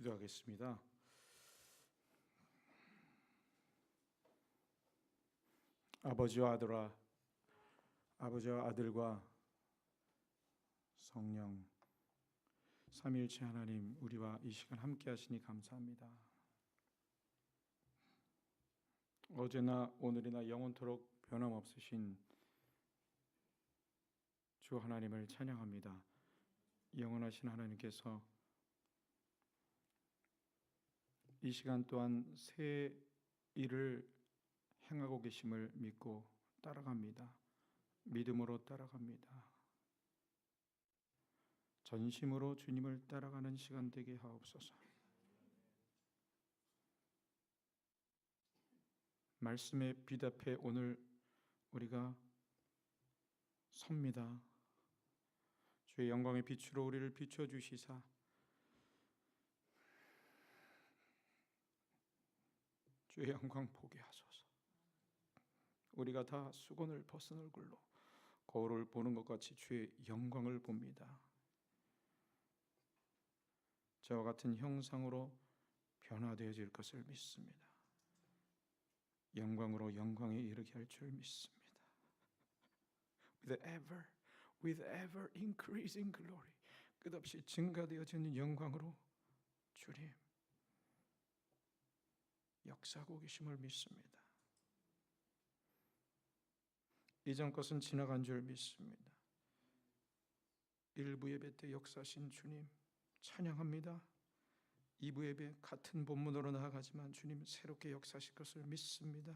기도하겠습니다. 아버지와 아들과 성령 삼위일체 하나님, 우리와 이 시간 함께 하시니 감사합니다. 어제나 오늘이나 영원토록 변함없으신 주 하나님을 찬양합니다. 영원하신 하나님께서 이 시간 또한 새 일을 행하고 계심을 믿고 따라갑니다. 믿음으로 따라갑니다. 전심으로 주님을 따라가는 시간 되게 하옵소서. 말씀에 비답해 오늘 우리가 섭니다. 주의 영광의 빛으로 우리를 비춰주시사 주의 영광 보게 하소서. 우리가 다 수건을 벗은 얼굴로 거울을 보는 것 같이 주의 영광을 봅니다. 저와 같은 형상으로 변화되어질 것을 믿습니다. 영광으로 영광에 이르게 할 줄 믿습니다. With ever increasing glory, 끝없이 증가되어지는 영광으로 주님 역사하고 계심을 믿습니다. 이전 것은 지나간 줄 믿습니다. 일부 예배 때 역사하신 주님 찬양합니다. 2부 예배 같은 본문으로 나아가지만 주님 새롭게 역사하실 것을 믿습니다.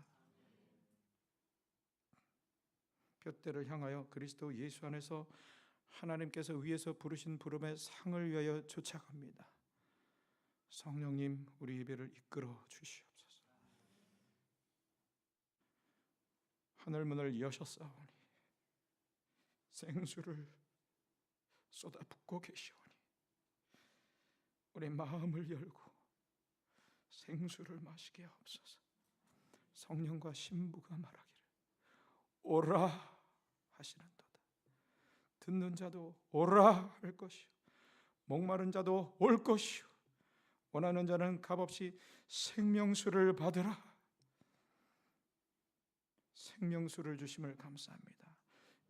둯대를 향하여 그리스도 예수 안에서 하나님께서 위에서 부르신 부름의 상을 위하여 쫓아갑니다. 성령님, 우리 예배를 이끌어 주시옵소서. 하늘문을 여셨사오니 생수를 쏟아붓고 계시오니 우리 마음을 열고 생수를 마시게 하옵소서. 성령과 신부가 말하기를 오라 하시는도다. 듣는 자도 오라 할 것이요 목마른 자도 올 것이요 원하는 자는 값없이 생명수를 받으라. 생명수를 주심을 감사합니다.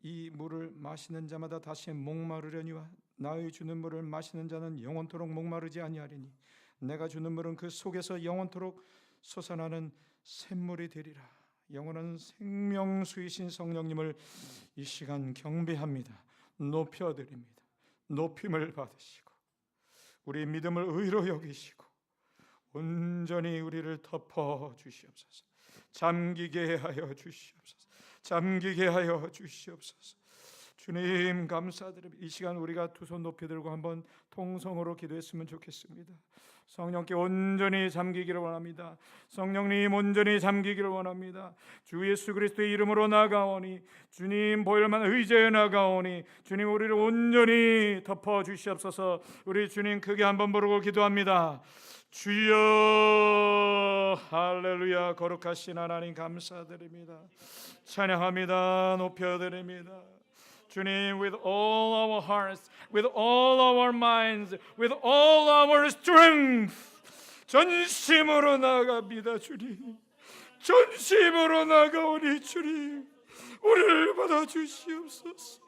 이 물을 마시는 자마다 다시 목마르려니와 나의 주는 물을 마시는 자는 영원토록 목마르지 아니하리니 내가 주는 물은 그 속에서 영원토록 솟아나는 샘물이 되리라. 영원한 생명수이신 성령님을 이 시간 경배합니다. 높여드립니다. 높임을 받으시고 우리 믿음을 의로 여기시고 온전히 우리를 덮어 주시옵소서. 잠기게 하여 주시옵소서. 잠기게 하여 주시옵소서. 주님 감사드립니다. 이 시간 우리가 두 손 높이 들고 한번 통성으로 기도했으면 좋겠습니다. 성령께 온전히 잠기기를 원합니다. 성령님 온전히 잠기기를 원합니다. 주 예수 그리스도의 이름으로 나가오니 주님 보혈만 의지하여 나가오니 주님 우리를 온전히 덮어 주시옵소서. 우리 주님 크게 한번 부르고 기도합니다. 주여 할렐루야. 거룩하신 하나님 감사드립니다. 찬양합니다. 높여드립니다. 주님, with all our hearts, with all our minds, with all our strength, 전심으로 나갑니다. 주님, 전심으로 나가오니 주님, 우리를 받아주시옵소서.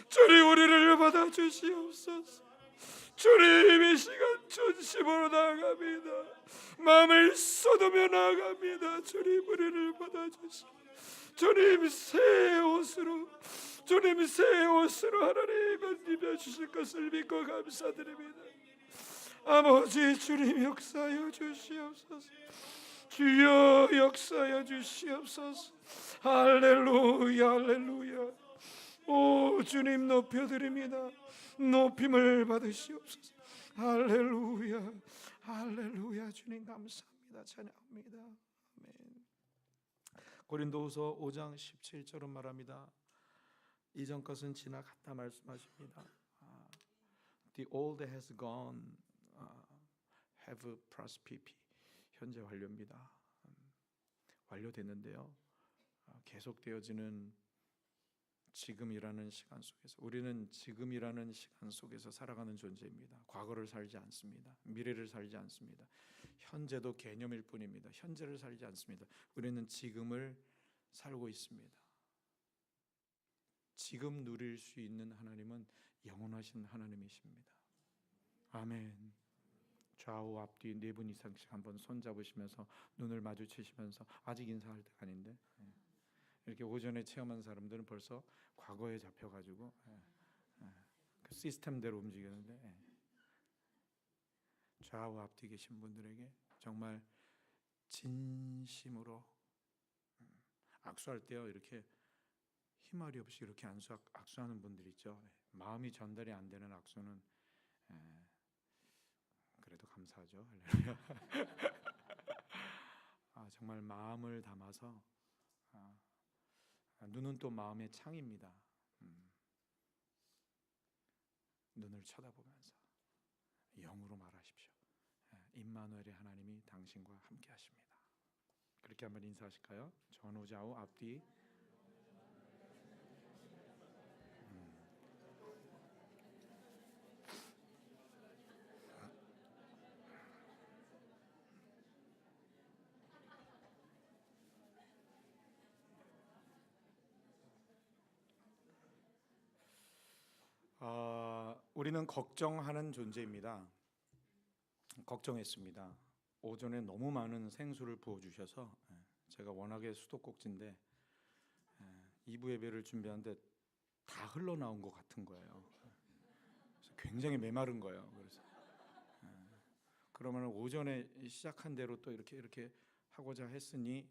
주님, 우리를 받아주시옵소서. 주님, 이 시간 전심으로 나갑니다. 마음을 쏟으며 나갑니다. 주님, 우리를 받아주시옵소서. 주님, 새 옷으로 하나님 입혀 주실 것을 믿고 감사드립니다. 아버지 주님 역사하여 주시옵소서. 주여 역사하여 주시옵소서. 할렐루야 할렐루야. 오 주님 높여드립니다. 높임을 받으시옵소서. 할렐루야 할렐루야. 주님 감사합니다. 찬양합니다. 아멘. 고린도후서 5장 17절은 말합니다. 이전 것은 지나갔다 말씀하십니다. The old has gone, have plus pp. 현재 완료입니다. 완료됐는데요. 계속되어지는 지금이라는 시간 속에서 우리는 지금이라는 시간 속에서 살아가는 존재입니다. 과거를 살지 않습니다. 미래를 살지 않습니다. 현재도 개념일 뿐입니다. 현재를 살지 않습니다. 우리는 지금을 살고 있습니다. 지금 누릴 수 있는 하나님은 영원하신 하나님이십니다. 아멘. 좌우 앞뒤 네 분 이상씩 한번 손 잡으시면서 눈을 마주치시면서 아직 인사할 때가 아닌데 이렇게 오전에 체험한 사람들은 벌써 과거에 잡혀가지고 그 시스템대로 움직이는데 좌우 앞뒤 계신 분들에게 정말 진심으로 악수할 때요 이렇게 힘알이 없이 이렇게 악수하는 분들 있죠. 마음이 전달이 안 되는 악수는 그래도 감사하죠. 정말 마음을 담아서 눈은 또 마음의 창입니다. 눈을 쳐다보면서 영으로 말하십시오. 임마누엘의 하나님이 당신과 함께 하십니다. 그렇게 한번 인사하실까요? 전후 좌우 앞뒤. 우리는 걱정하는 존재입니다. 걱정했습니다. 오전에 너무 많은 생수를 부어주셔서 제가 워낙에 수도꼭지인데 2부 예배를 준비하는데 다 흘러나온 것 같은 거예요. 그래서 굉장히 메마른 거예요. 그래서 그러면 오전에 시작한 대로 또 이렇게 하고자 했으니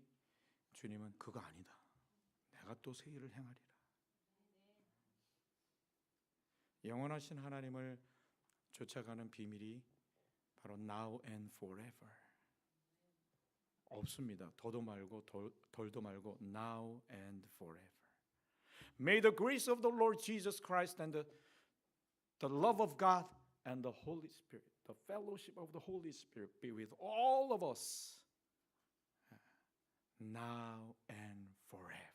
주님은 그거 아니다. 내가 또 새 일을 행하리라. 영원하신 하나님을 쫓아가는 비밀이 바로 now and forever. 없습니다. 더도 말고 덜도 말고 now and forever. May the grace of the Lord Jesus Christ and the love of God and the Holy Spirit, the fellowship of the Holy Spirit be with all of us now and forever.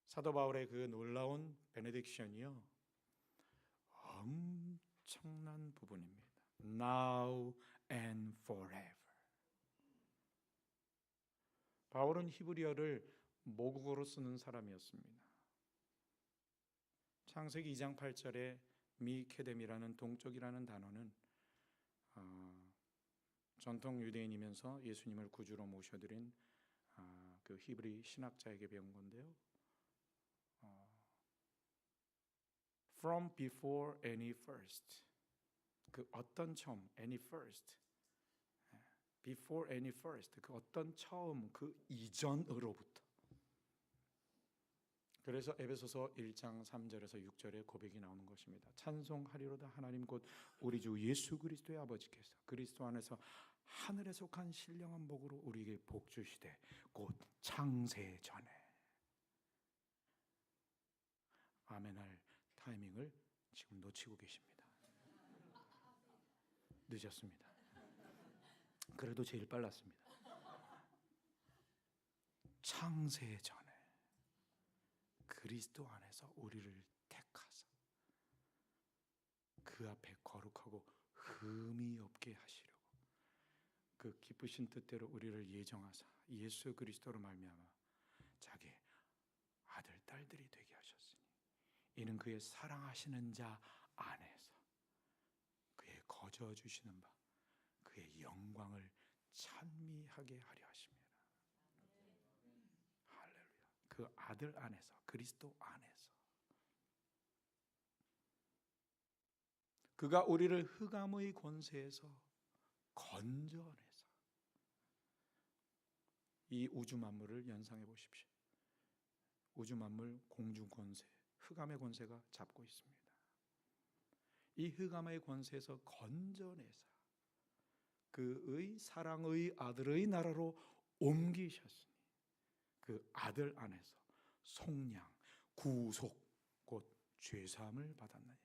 사도 바울의 그 놀라운 베네딕션이요 엄청난 부분입니다. Now and forever. 바울은 히브리어를 모국어로 쓰는 사람이었습니다. 창세기 2장 8절에 미케뎀이라는 동쪽이라는 단어는 전통 유대인이면서 예수님을 구주로 모셔드린 그 히브리 신학자에게 배운 건데요. From before any first. 그 어떤 처음, any first. Before any first. 그 어떤 처음, 그 이전으로부터. 그래서 에베소서 1장 3절에서 6절에 고백이 나오는 것입니다. 찬송하리로다 하나님 곧 우리 주 예수 그리스도의 아버지께서 그리스도 안에서 하늘에 속한 신령한 복으로 우리에게 복 주시되 곧 창세 전에. 아멘할 타이밍을 지금 놓치고 계십니다. 늦었습니다. 그래도 제일 빨랐습니다. 창세 전에 그리스도 안에서 우리를 택하사 그 앞에 거룩하고 흠이 없게 하시려고 그 기쁘신 뜻대로 우리를 예정하사 예수 그리스도로 말미암아 자기 아들 딸들이 되게 하셨으니 이는 그의 사랑하시는 자 안에서 그의 거저 주시는 바 그의 영광을 찬미하게 하려 하심이라. 할렐루야. 그 아들 안에서 그리스도 안에서 그가 우리를 흑암의 권세에서 건져내서 이 우주 만물을 연상해 보십시오. 우주 만물 공중 권세 흑암의 권세가 잡고 있습니다. 이 흑암의 권세에서 건져내사 그의 사랑의 아들의 나라로 옮기셨으니 그 아들 안에서 속량, 구속, 곧 죄사함을 받았느니라.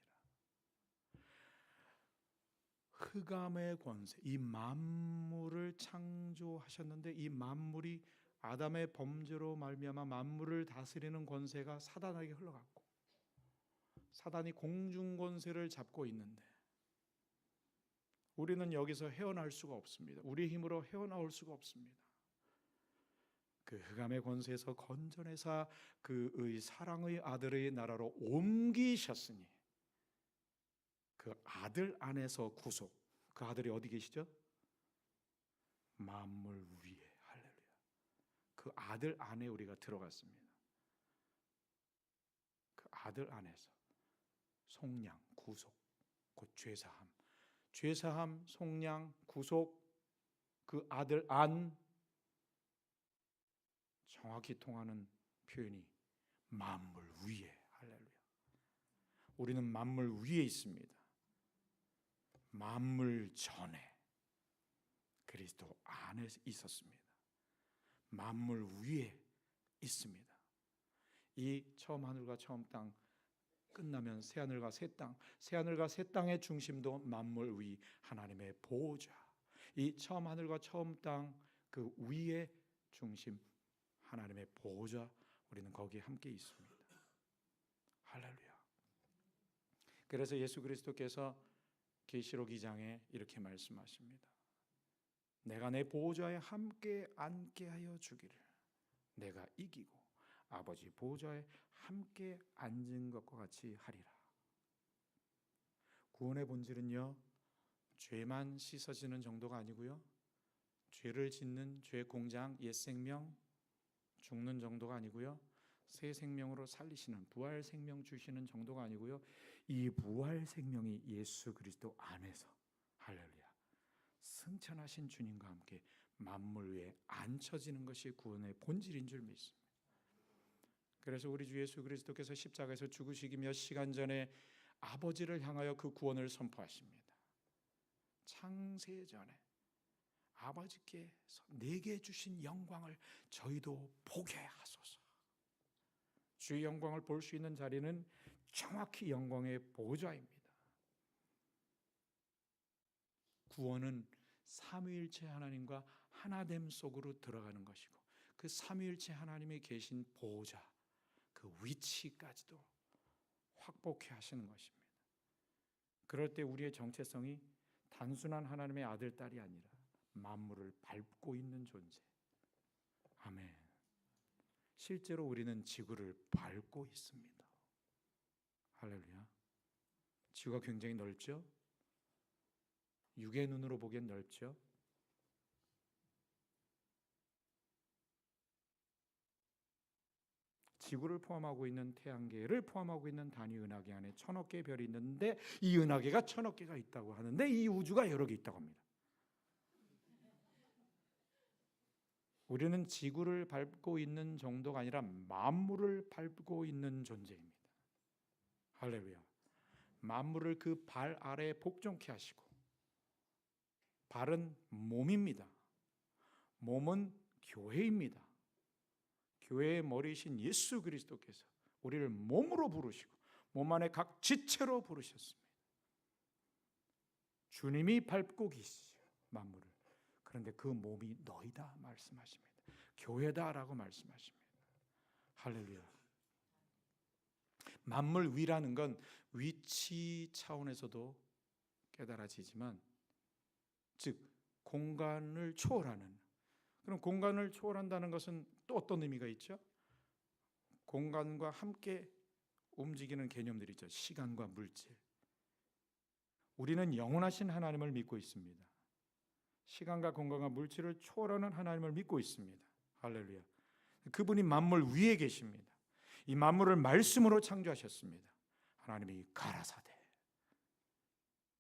흑암의 권세, 이 만물을 창조하셨는데 이 만물이 아담의 범죄로 말미암아 만물을 다스리는 권세가 사단에게 흘러갔고 사단이 공중 권세를 잡고 있는데 우리는 여기서 헤어날 수가 없습니다. 우리의 힘으로 헤어나올 수가 없습니다. 그 흑암의 권세에서 건져내사 그의 사랑의 아들의 나라로 옮기셨으니 그 아들 안에서 구속. 그 아들이 어디 계시죠? 만물 위에. 할렐루야. 그 아들 안에 우리가 들어갔습니다. 그 아들 안에서 속량, 구속, 곧 죄사함. 죄사함, 속량, 구속, 그 아들 안, 정확히 통하는 표현이 만물 위에. 할렐루야. 우리는 만물 위에 있습니다. 만물 전에 그리스도 안에 있었습니다. 만물 위에 있습니다. 이 처음 하늘과 처음 땅 끝나면 새 하늘과 새 땅, 새 하늘과 새 땅의 중심도 만물 위 하나님의 보호자. 이 처음 하늘과 처음 땅 그 위의 중심 하나님의 보호자, 우리는 거기에 함께 있습니다. 할렐루야. 그래서 예수 그리스도께서 계시록 2장에 이렇게 말씀하십니다. 내가 내 보호자에 함께 앉게 하여 주기를 내가 이기고 아버지 보호자에 함께 앉은 것과 같이 하리라. 구원의 본질은요, 죄만 씻어지는 정도가 아니고요, 죄를 짓는 죄 공장 옛 생명 죽는 정도가 아니고요, 새 생명으로 살리시는 부활 생명 주시는 정도가 아니고요, 이 부활 생명이 예수 그리스도 안에서, 할렐루야, 승천하신 주님과 함께 만물 위에 앉혀지는 것이 구원의 본질인 줄 믿습니다. 그래서 우리 주 예수 그리스도께서 십자가에서 죽으시기 몇 시간 전에 아버지를 향하여 그 구원을 선포하십니다. 창세전에 아버지께서 내게 주신 영광을 저희도 보게 하소서. 주의 영광을 볼 수 있는 자리는 정확히 영광의 보호자입니다. 구원은 삼위일체 하나님과 하나됨 속으로 들어가는 것이고, 그 삼위일체 하나님이 계신 보호자, 그 위치까지도 확복해 하시는 것입니다. 그럴 때 우리의 정체성이 단순한 하나님의 아들, 딸이 아니라 만물을 밟고 있는 존재. 아멘. 실제로 우리는 지구를 밟고 있습니다. 할렐루야. 지구가 굉장히 넓죠? 육의 눈으로 보기엔 넓죠? 지구를 포함하고 있는 태양계를 포함하고 있는 단위 은하계 안에 1000억 개의 별이 있는데, 이 은하계가 1000억 개가 있다고 하는데, 이 우주가 여러 개 있다고 합니다. 우리는 지구를 밟고 있는 정도가 아니라 만물을 밟고 있는 존재입니다. 할렐루야. 만물을 그 발 아래에 복종케 하시고, 발은 몸입니다. 몸은 교회입니다. 교회의 머리이신 예수 그리스도께서 우리를 몸으로 부르시고 몸 안에 각 지체로 부르셨습니다. 주님이 밟고 계시죠, 만물을. 그런데 그 몸이 너희다 말씀하십니다. 교회다라고 말씀하십니다. 할렐루야. 만물 위라는 건 위치 차원에서도 깨달아지지만, 즉 공간을 초월하는, 그럼 공간을 초월한다는 것은 또 어떤 의미가 있죠? 공간과 함께 움직이는 개념들이 있죠. 시간과 물질. 우리는 영원하신 하나님을 믿고 있습니다. 시간과 공간과 물질을 초월하는 하나님을 믿고 있습니다. 할렐루야. 그분이 만물 위에 계십니다. 이 만물을 말씀으로 창조하셨습니다. 하나님이 가라사대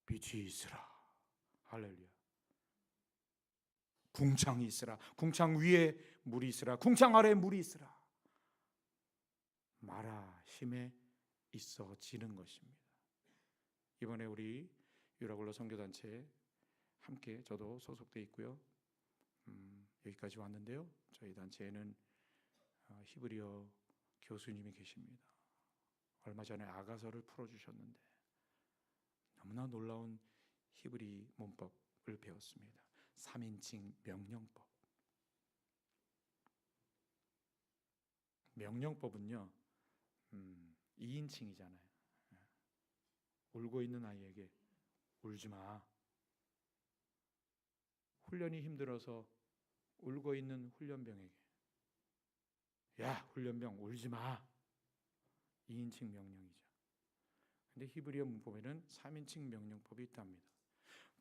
빛이 있으라. 할렐루야. 궁창이 있으라. 궁창 위에 물이 있으라. 궁창 아래에 물이 있으라. 마라 힘에 있어지는 것입니다. 이번에 우리 유라굴로 선교단체에 함께 저도 소속돼 있고요. 여기까지 왔는데요. 저희 단체에는 히브리어 교수님이 계십니다. 얼마 전에 아가서를 풀어주셨는데 너무나 놀라운 히브리 문법을 배웠습니다. 3인칭 명령법. 명령법은요 2인칭이잖아요. 울고 있는 아이에게 울지 마. 훈련이 힘들어서 울고 있는 훈련병에게 야 훈련병 울지 마. 2인칭 명령이죠. 근데 히브리어 문법에는 3인칭 명령법이 있답니다.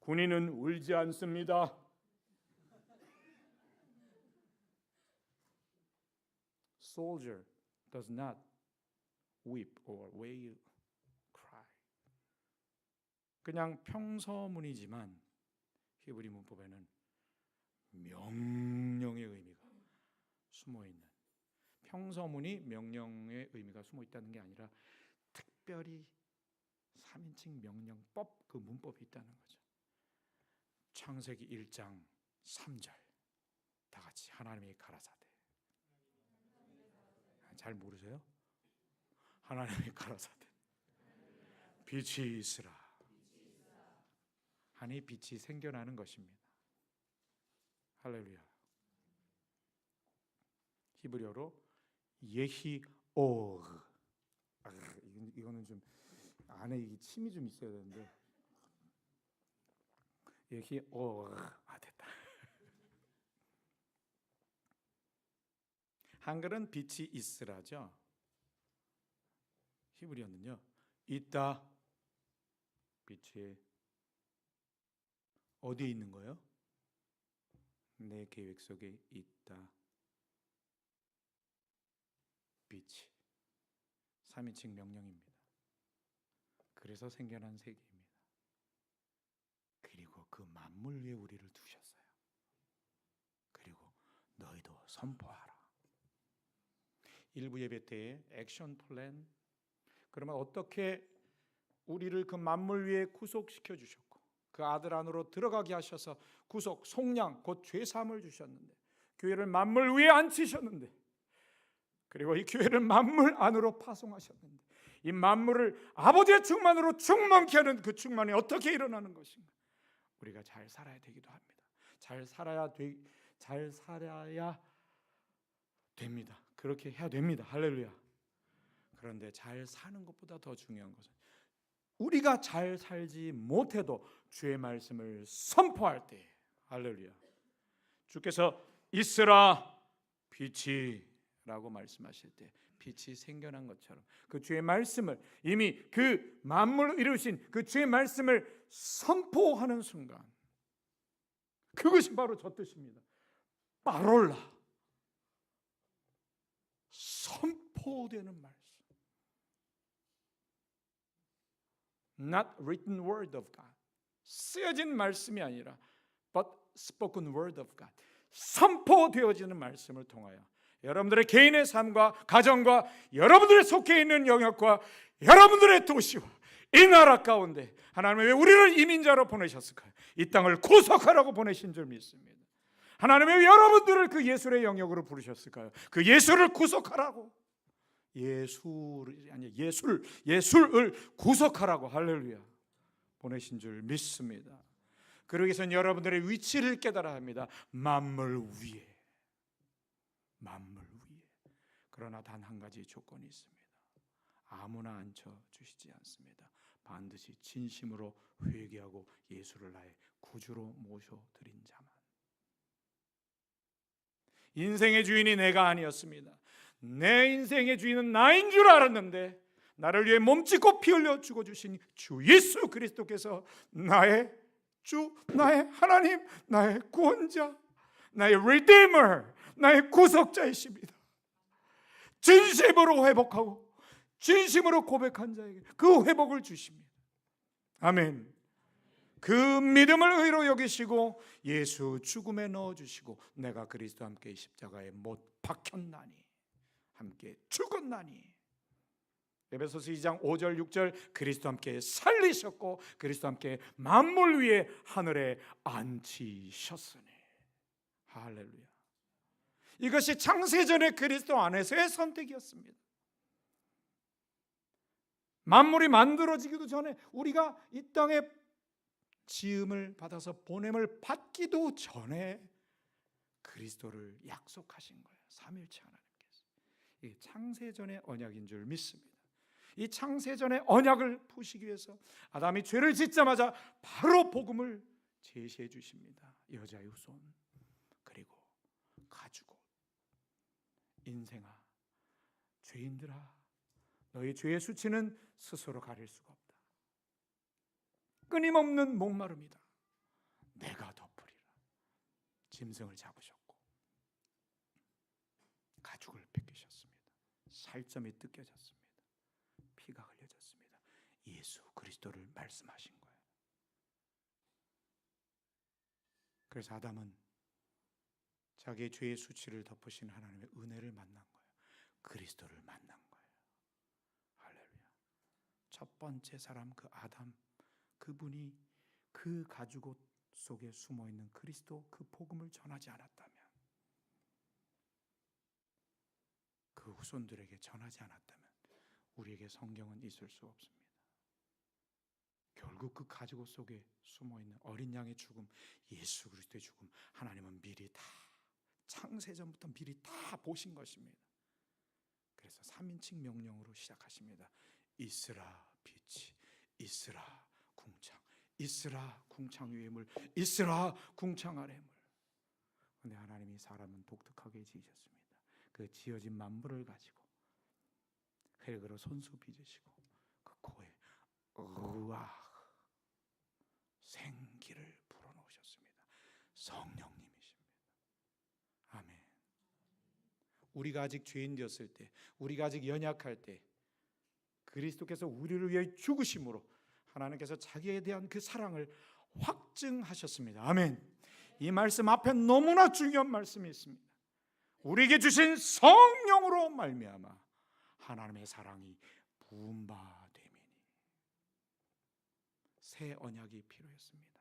군인은 울지 않습니다. Soldier does not weep or wail, cry. 그냥 평서문이지만 히브리 문법에는 명령의 의미가 숨어 있는, 평서문이 명령의 의미가 숨어 있다는 게 아니라 특별히 3인칭 명령법, 그 문법이 있다는 거죠. 창세기 1장 3절 다 같이 하나님이 가라사대. 잘 모르세요? 하나님이 가라사대 빛이 있으라 하니 빛이 생겨나는 것입니다. 할렐루야. 히브리어로 예히오그. 이거는 좀 안에 이 침이 좀 있어야 되는데 예히오그. 됐다. 한글은 빛이 있으라죠. 히브리어는요 있다. 빛이 어디에 있는 거예요? 내 계획 속에 있다. 빛이 3인칭 명령입니다. 그래서 생겨난 세계입니다. 그리고 그 만물 위에 우리를 두셨어요. 그리고 너희도 선포하라. 일부 예배 때에 액션 플랜, 그러면 어떻게 우리를 그 만물 위에 구속시켜 주셨고 그 아들 안으로 들어가게 하셔서 구속, 속량, 곧 죄사함을 주셨는데 교회를 만물 위에 앉히셨는데 그리고 이 교회를 만물 안으로 파송하셨는데 이 만물을 아버지의 충만으로 충만케 하는 그 충만이 어떻게 일어나는 것인가? 우리가 잘 살아야 되기도 합니다. 잘 살아야 됩니다. 그렇게 해야 됩니다. 할렐루야. 그런데 잘 사는 것보다 더 중요한 것은 우리가 잘 살지 못해도 주의 말씀을 선포할 때, 할렐루야, 주께서 있으라 빛이 라고 말씀하실 때 빛이 생겨난 것처럼 그 주의 말씀을 이미 그 만물을 이루신 그 주의 말씀을 선포하는 순간 그것이 바로 저 뜻입니다. 파롤라, 선포되는 말씀. Not written word of God, 쓰여진 말씀이 아니라 but spoken word of God, 선포되어지는 말씀을 통하여 여러분들의 개인의 삶과 가정과 여러분들의 속해 있는 영역과 여러분들의 도시와 이 나라 가운데 하나님은 왜 우리를 이민자로 보내셨을까요? 이 땅을 구속하라고 보내신 줄 믿습니다. 하나님은 왜 여러분들을 그 예술의 영역으로 부르셨을까요? 그 예술을 구속하라고. 예술을 구속하라고, 할렐루야, 보내신 줄 믿습니다. 그러기 위해서는 여러분들의 위치를 깨달아야 합니다. 만물 위에. 그러나 단 한 가지 조건이 있습니다. 아무나 앉혀주시지 않습니다. 반드시 진심으로 회개하고 예수를 나의 구주로 모셔드린 자만. 인생의 주인이 내가 아니었습니다. 내 인생의 주인은 나인 줄 알았는데 나를 위해 몸짓고 피 흘려 죽어주신 주 예수 그리스도께서 나의 주, 나의 하나님, 나의 구원자, 나의 리디머, 나의 구속자이십니다. 진심으로 회복하고 진심으로 고백한 자에게 그 회복을 주십니다. 아멘. 그 믿음을 의로 여기시고 예수 죽음에 넣어주시고 내가 그리스도와 함께 십자가에 못 박혔나니 함께 죽었나니, 에베소서 2장 5절 6절 그리스도와 함께 살리셨고 그리스도와 함께 만물 위에 하늘에 앉히셨으니. 할렐루야. 이것이 창세전의 그리스도 안에서의 선택이었습니다. 만물이 만들어지기도 전에 우리가 이 땅에 지음을 받아서 보냄을 받기도 전에 그리스도를 약속하신 거예요. 삼위일체 하나님께서. 이 창세전의 언약인 줄 믿습니다. 이 창세전의 언약을 푸시기 위해서 아담이 죄를 짓자마자 바로 복음을 제시해 주십니다. 여자의 후손, 그리고 가죽옷. 인생아, 죄인들아, 너희 죄의 수치는 스스로 가릴 수가 없다. 끊임없는 목마름이다. 내가 덮으리라. 짐승을 잡으셨고 가죽을 벗기셨습니다. 살점이 뜯겨졌습니다. 피가 흘려졌습니다. 예수 그리스도를 말씀하신 거예요. 그래서 아담은 자기의 죄의 수치를 덮으신 하나님의 은혜를 만난 거예요. 그리스도를 만난 거예요. 할렐루야. 첫 번째 사람 그 아담, 그분이 그 가죽옷 속에 숨어있는 그리스도 그 복음을 전하지 않았다면, 그 후손들에게 전하지 않았다면 우리에게 성경은 있을 수 없습니다. 결국 그 가죽옷 속에 숨어있는 어린 양의 죽음, 예수 그리스도의 죽음, 하나님은 미리 다 창세전부터 미리 다 보신 것입니다. 그래서 3인칭 명령으로 시작하십니다. 있으라 빛이, 있으라 궁창, 있으라 궁창 위의 물, 있으라 궁창 아래 물. 그런데 하나님이 사람은 독특하게 지으셨습니다. 그 지어진 만물을 가지고 흙으로 손수 빚으시고 그 코에 으악 생기를 불어넣으셨습니다. 성령님이십니다. 아멘. 우리가 아직 죄인 되었을 때, 우리가 아직 연약할 때 그리스도께서 우리를 위해 죽으심으로 하나님께서 자기에 대한 그 사랑을 확증하셨습니다. 아멘. 이 말씀 앞에 너무나 중요한 말씀이 있습니다. 우리에게 주신 성령으로 말미암아 하나님의 사랑이 부은 바 됨이니. 새 언약이 필요했습니다.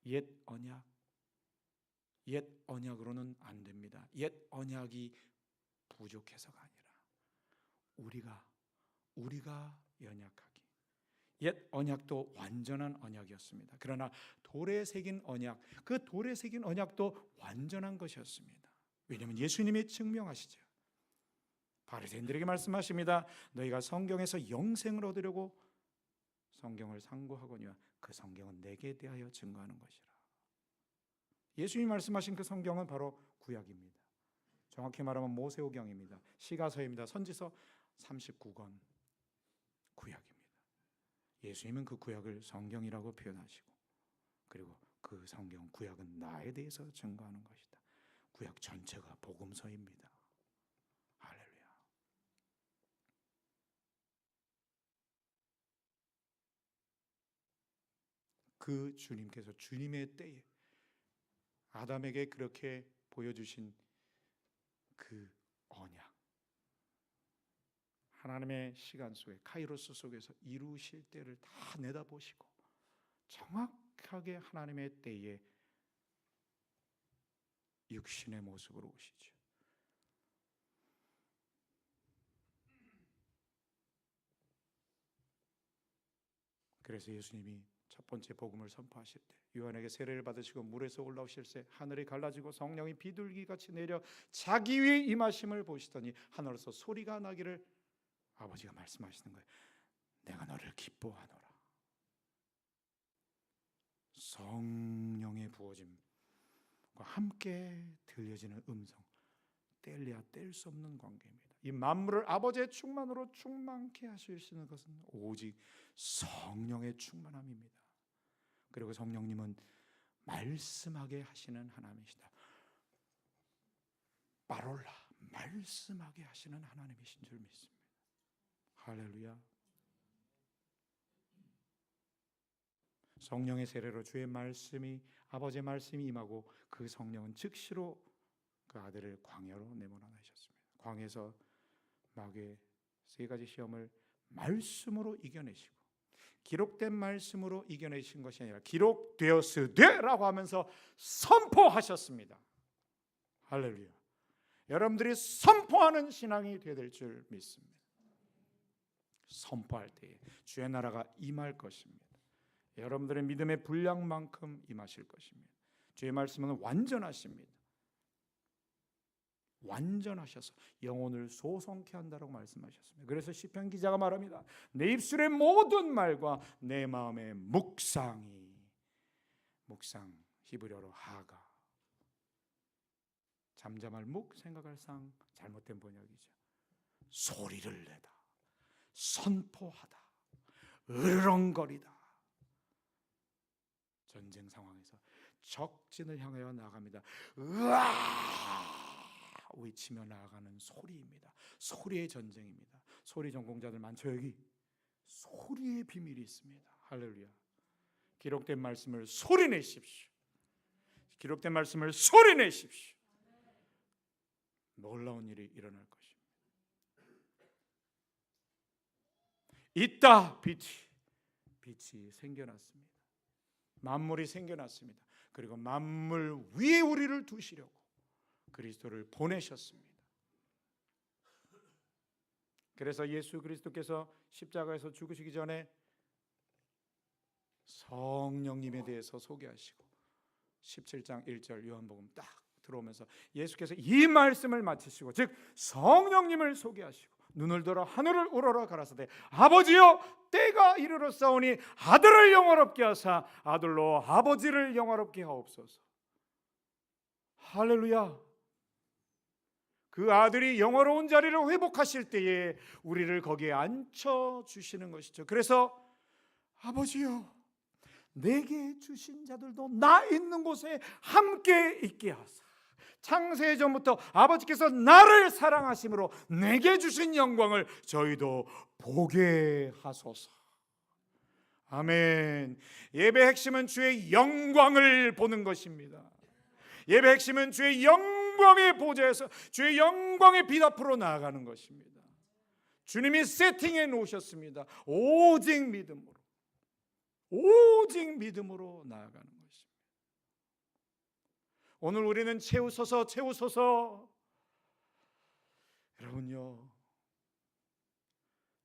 옛 언약으로는 안 됩니다. 옛 언약이 부족해서가 아니라 우리가 연약하기. 옛 언약도 완전한 언약이었습니다. 그러나 돌에 새긴 언약, 그 돌에 새긴 언약도 완전한 것이었습니다. 왜냐하면 예수님이 증명하시죠. 바리새인들에게 말씀하십니다. 너희가 성경에서 영생을 얻으려고 성경을 상고하거니와 그 성경은 내게 대하여 증거하는 것이라. 예수님이 말씀하신 그 성경은 바로 구약입니다. 정확히 말하면 모세오경입니다. 시가서입니다. 선지서 39권 구약입니다. 예수님은 그 구약을 성경이라고 표현하시고, 그리고 그 성경 구약은 나에 대해서 증거하는 것이다. 구약 전체가 복음서입니다. 할렐루야. 그 주님께서 주님의 때에 아담에게 그렇게 보여주신 그 언약, 하나님의 시간 속에 카이로스 속에서 이루실 때를 다 내다보시고 정확하게 하나님의 때에 육신의 모습으로 오시죠. 그래서 예수님이 첫 번째 복음을 선포하실 때 요한에게 세례를 받으시고 물에서 올라오실 때 하늘이 갈라지고 성령이 비둘기같이 내려 자기 위에 임하심을 보시더니 하늘에서 소리가 나기를 아버지가 말씀하시는 거예요. 내가 너를 기뻐하노라. 성령의 부어짐과 함께 들려지는 음성, 뗄래야 뗄 수 없는 관계입니다. 이 만물을 아버지의 충만으로 충만케 하실 수 있는 것은 오직 성령의 충만함입니다. 그리고 성령님은 말씀하게 하시는 하나님이시다. 바롤라, 말씀하게 하시는 하나님이신 줄 믿습니다. 할렐루야. 성령의 세례로 주의 말씀이, 아버지의 말씀이 임하고 그 성령은 즉시로 그 아들을 광야로 내몰아내셨습니다. 광야에서 마귀의 세 가지 시험을 말씀으로 이겨내시고, 기록된 말씀으로 이겨내신 것이 아니라 기록되었으되라고 하면서 선포하셨습니다. 할렐루야. 여러분들이 선포하는 신앙이 되어야 될 줄 믿습니다. 선포할 때에 주의 나라가 임할 것입니다. 여러분들의 믿음의 분량만큼 임하실 것입니다. 주의 말씀은 완전하십니다. 완전하셔서 영혼을 소성케 한다라고 말씀하셨습니다. 그래서 시편 기자가 말합니다. 내 입술의 모든 말과 내 마음의 묵상, 히브리어로 하가, 잠잠할 묵, 생각할 상, 잘못된 번역이죠. 소리를 내다, 선포하다, 으르렁거리다. 전쟁 상황에서 적진을 향하여 나아갑니다. 으아! 외치며 나아가는 소리입니다. 소리의 전쟁입니다. 소리 전공자들 많죠. 여기 소리의 비밀이 있습니다. 할렐루야. 기록된 말씀을 소리내십시오. 기록된 말씀을 소리내십시오. 놀라운 일이 일어날 것입니다. 있다, 빛이 생겨났습니다. 만물이 생겨났습니다. 그리고 만물 위에 우리를 두시려고 그리스도를 보내셨습니다. 그래서 예수 그리스도께서 십자가에서 죽으시기 전에 성령님에 대해서 소개하시고 17장 1절 요한복음 딱 들어오면서 예수께서 이 말씀을 마치시고, 즉 성령님을 소개하시고 눈을 들어 하늘을 우러러 가라사대 아버지여 때가 이르렀사오니 아들을 영화롭게 하사 아들로 아버지를 영화롭게 하옵소서. 할렐루야. 그 아들이 영화로운 자리를 회복하실 때에 우리를 거기에 앉혀주시는 것이죠. 그래서 아버지여 내게 주신 자들도 나 있는 곳에 함께 있게 하사 창세 전부터 아버지께서 나를 사랑하심으로 내게 주신 영광을 저희도 보게 하소서. 아멘. 예배의 핵심은 주의 영광을 보는 것입니다. 예배의 핵심은 주의 영광의 보좌에서 주의 영광의 빛 앞으로 나아가는 것입니다. 주님이 세팅해 놓으셨습니다. 오직 믿음으로 나아가는 것입니다. 오늘 우리는 채우소서. 여러분요,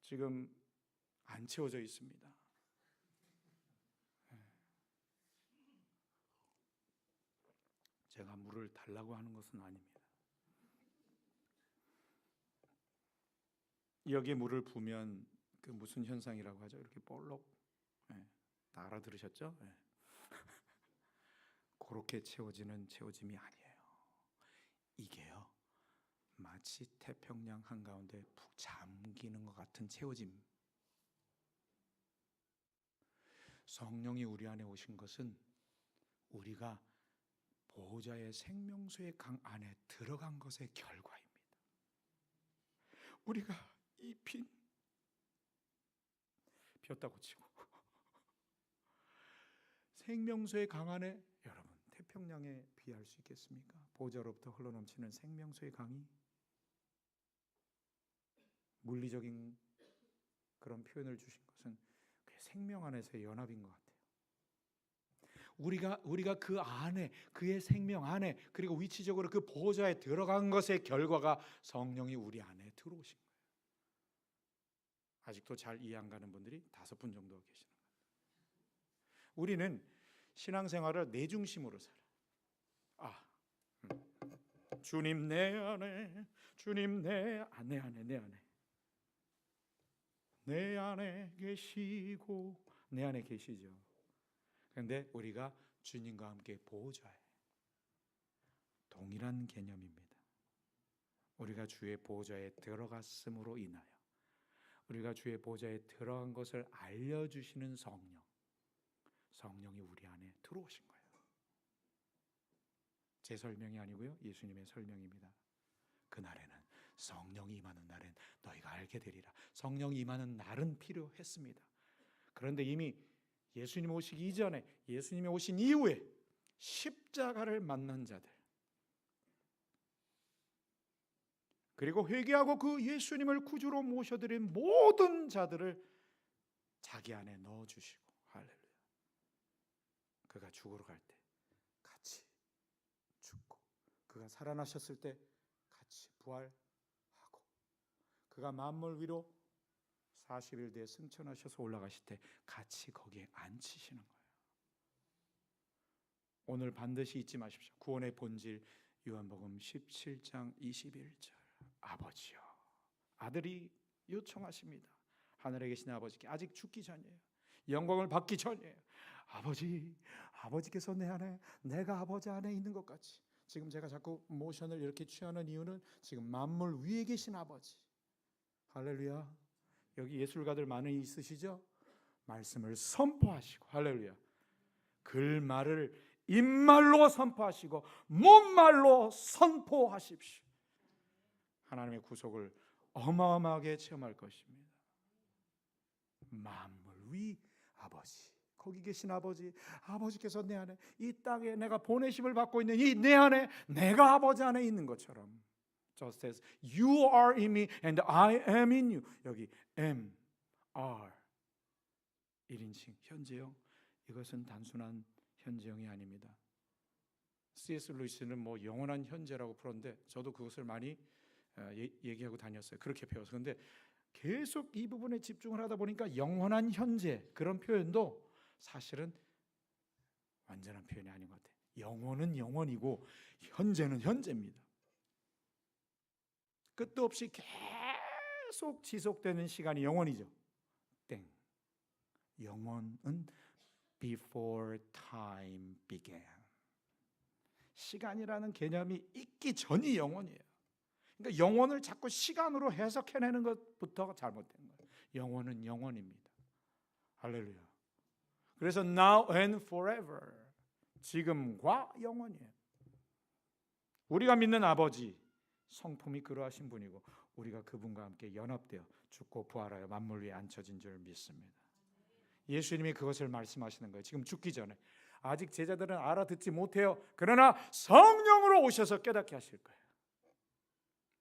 지금 안 채워져 있습니다. 제가 물을 달라고 하는 것은 아닙니다. 여기에 물을 부으면 그 무슨 현상이라고 하죠? 이렇게 볼록. 다 알아들으셨죠? 그렇게 채워지는 채워짐이 아니에요. 이게요, 마치 태평양 한가운데 푹 잠기는 것 같은 채워짐. 성령이 우리 안에 오신 것은 우리가 보호자의 생명수의 강 안에 들어간 것의 결과입니다. 우리가 이 빈 비었다고 치고 생명수의 강 안에, 여러분 태평양에 비할 수 있겠습니까? 보호자로부터 흘러넘치는 생명수의 강이 물리적인 그런 표현을 주신 것은 생명 안에서의 연합인 것 같아요. 우리가 그 안에, 그의 생명 안에, 그리고 위치적으로 그 보호자에 들어간 것의 결과가 성령이 우리 안에 들어오신 거예요. 아직도 잘 이해 안 가는 분들이 5분 정도 계시는 거예요. 우리는 신앙생활을 내 중심으로 살아요. 주님 내 안에, 주님 내 안에 계시고, 내 안에 계시죠. 그런데 우리가 주님과 함께 보호자예요. 동일한 개념입니다. 우리가 주의 보호자에 들어갔음으로 인하여 우리가 주의 보호자에 들어간 것을 알려주시는 성령이 우리 안에 들어오신 거예요. 제 설명이 아니고요, 예수님의 설명입니다. 그날에는 성령이 임하는 날엔 너희가 알게 되리라. 성령이 임하는 날은 필요했습니다. 그런데 이미 예수님 오시기 이전에, 예수님이 오신 이후에 십자가를 만난 자들, 그리고 회개하고 그 예수님을 구주로 모셔드린 모든 자들을 자기 안에 넣어주시고, 할렐루야, 그가 죽으러 갈 때 같이 죽고, 그가 살아나셨을 때 같이 부활하고, 그가 만물 위로 40일 뒤에 승천하셔서 올라가실 때 같이 거기에 앉히시는 거예요. 오늘 반드시 잊지 마십시오. 구원의 본질, 요한복음 17장 21절. 아버지요. 아들이 요청하십니다. 하늘에 계신 아버지께 아직 죽기 전이에요. 영광을 받기 전이에요. 아버지께서 내 안에, 내가 아버지 안에 있는 것 같이. 지금 제가 자꾸 모션을 이렇게 취하는 이유는 지금 만물 위에 계신 아버지. 할렐루야. 여기 예술가들 많이 있으시죠? 말씀을 선포하시고, 할렐루야, 글말을 입말로 선포하시고 몸말로 선포하십시오. 하나님의 구속을 어마어마하게 체험할 것입니다. 만물 위 아버지, 거기 계신 아버지, 아버지께서 내 안에, 이 땅에 내가 보내심을 받고 있는 이 내 안에, 내가 아버지 안에 있는 것처럼, just as you are in me and I am in you. 여기 am, are 1인칭 현재형. 이것은 단순한 현재형이 아닙니다. C.S. 루이스는 뭐 영원한 현재라고 풀었는데 저도 그것을 많이 얘기하고 다녔어요. 그렇게 배워서. 그런데 계속 이 부분에 집중을 하다 보니까 영원한 현재, 그런 표현도 사실은 완전한 표현이 아닌 것 같아요. 영원은 영원이고 현재는 현재입니다. 끝도 없이 계속 지속되는 시간이 영원이죠. 땡. 영원은 before time began. 시간이라는 개념이 있기 전이 영원이에요. 그러니까 영원을 자꾸 시간으로 해석해내는 것부터 잘못된 거예요. 영원은 영원입니다. 할렐루야. 그래서 now and forever, 지금과 영원이에요. 우리가 믿는 아버지, 성품이 그러하신 분이고 우리가 그분과 함께 연합되어 죽고 부활하여 만물 위에 앉혀진 줄 믿습니다. 예수님이 그것을 말씀하시는 거예요. 지금 죽기 전에. 아직 제자들은 알아듣지 못해요. 그러나 성령으로 오셔서 깨닫게 하실 거예요.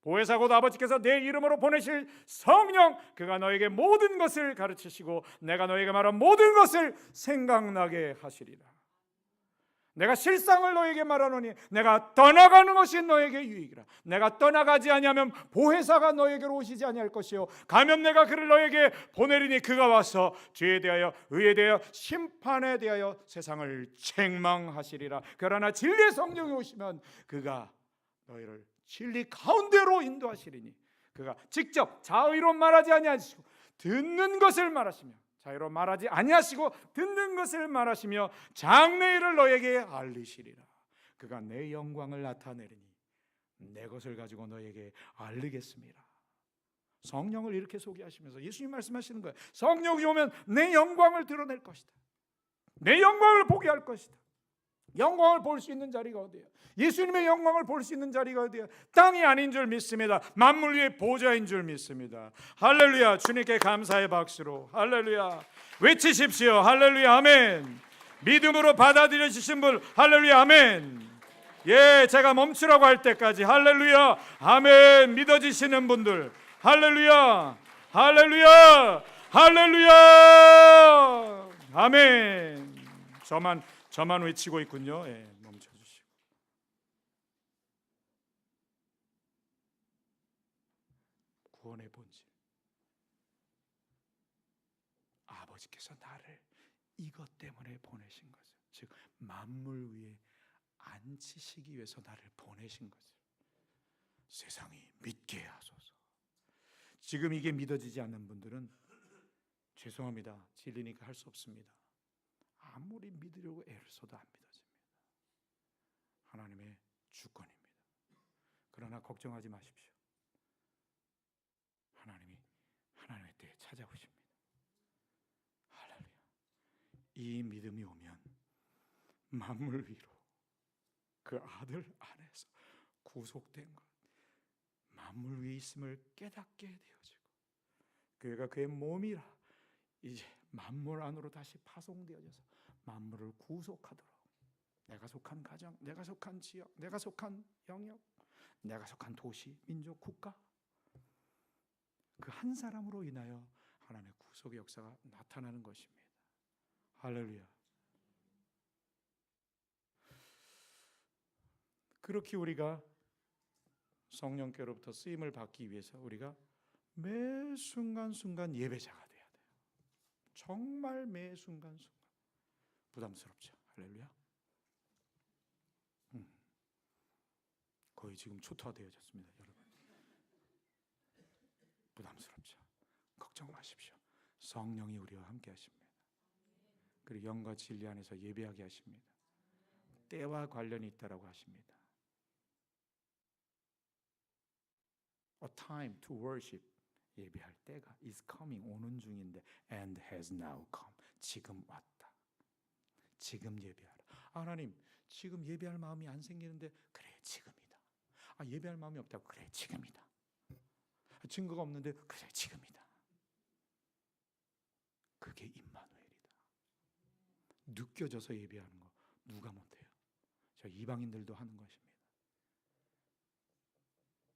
보혜사 곧 아버지께서 내 이름으로 보내실 성령, 그가 너에게 모든 것을 가르치시고 내가 너에게 말한 모든 것을 생각나게 하시리라. 내가 실상을 너에게 말하노니 내가 떠나가는 것이 너에게 유익이라. 내가 떠나가지 아니하면 보혜사가 너에게로 오시지 아니할 것이요 가면 내가 그를 너에게 보내리니 그가 와서 죄에 대하여 의에 대하여 심판에 대하여 세상을 책망하시리라. 그러나 진리의 성령이 오시면 그가 너희를 진리 가운데로 인도하시리니 그가 직접 자의로 말하지 아니하시고 듣는 것을 말하시며 자유로 말하지 아니하시고 듣는 것을 말하시며 장래일을 너에게 알리시리라. 그가 내 영광을 나타내리니 내 것을 가지고 너에게 알리겠습니다. 성령을 이렇게 소개하시면서 예수님 말씀하시는 거예요. 성령이 오면 내 영광을 드러낼 것이다. 내 영광을 보게 할 것이다. 영광을 볼 수 있는 자리가 어디예요? 예수님의 영광을 볼 수 있는 자리가 어디예요? 땅이 아닌 줄 믿습니다. 만물 위의 보좌인 줄 믿습니다. 할렐루야. 주님께 감사의 박수로 할렐루야 외치십시오. 할렐루야. 아멘. 믿음으로 받아들여 주신 분 할렐루야. 아멘. 예, 제가 멈추라고 할 때까지 할렐루야. 아멘. 믿어지시는 분들 할렐루야. 할렐루야. 할렐루야. 아멘. 저만 외치고 있군요. 예, 멈춰주시고. 구원의 본질. 아버지께서 나를 이것 때문에 보내신 거죠. 즉 만물 위에 앉히시기 위해서 나를 보내신 거죠. 세상이 믿게 하소서. 지금 이게 믿어지지 않는 분들은 죄송합니다. 진리니까 할 수 없습니다. 아무리 믿으려고 애를 써도 안 믿어집니다. 하나님의 주권입니다. 그러나 걱정하지 마십시오. 하나님의 때에 찾아오십니다. 할렐루야. 이 믿음이 오면 만물 위로 그 아들 안에서 구속된 것, 만물 위에 있음을 깨닫게 되어지고 그가 그의 몸이라 이제 만물 안으로 다시 파송되어져서 만물을 구속하도록, 내가 속한 가정, 내가 속한 지역, 내가 속한 영역, 내가 속한 도시, 민족, 국가, 그 한 사람으로 인하여 하나님의 구속의 역사가 나타나는 것입니다. 할렐루야. 그렇게 우리가 성령께로부터 쓰임을 받기 위해서 우리가 매 순간순간 예배자가 돼야 돼요. 정말 매 순간순간. 부담스럽죠. 할렐루야. 거의 지금 초토화되어졌습니다. 여러분, 부담스럽죠? 걱정 마십시오. 성령이 우리와 함께 하십니다. 그리고 영과 진리 안에서 예배하게 하십니다. 때와 관련이 있다라고 하십니다. A time to worship, 예배할 때가 is coming, 오는 중인데, and has now come, 지금 왔다. 지금 예배하라. 하나님, 지금 예배할 마음이 안 생기는데, 그래 지금이다. 예배할 마음이 없다고, 그래 지금이다. 증거가 없는데, 그래 지금이다. 그게 임마누엘이다. 느껴져서 예배하는 거 누가 못해요? 저 이방인들도 하는 것입니다.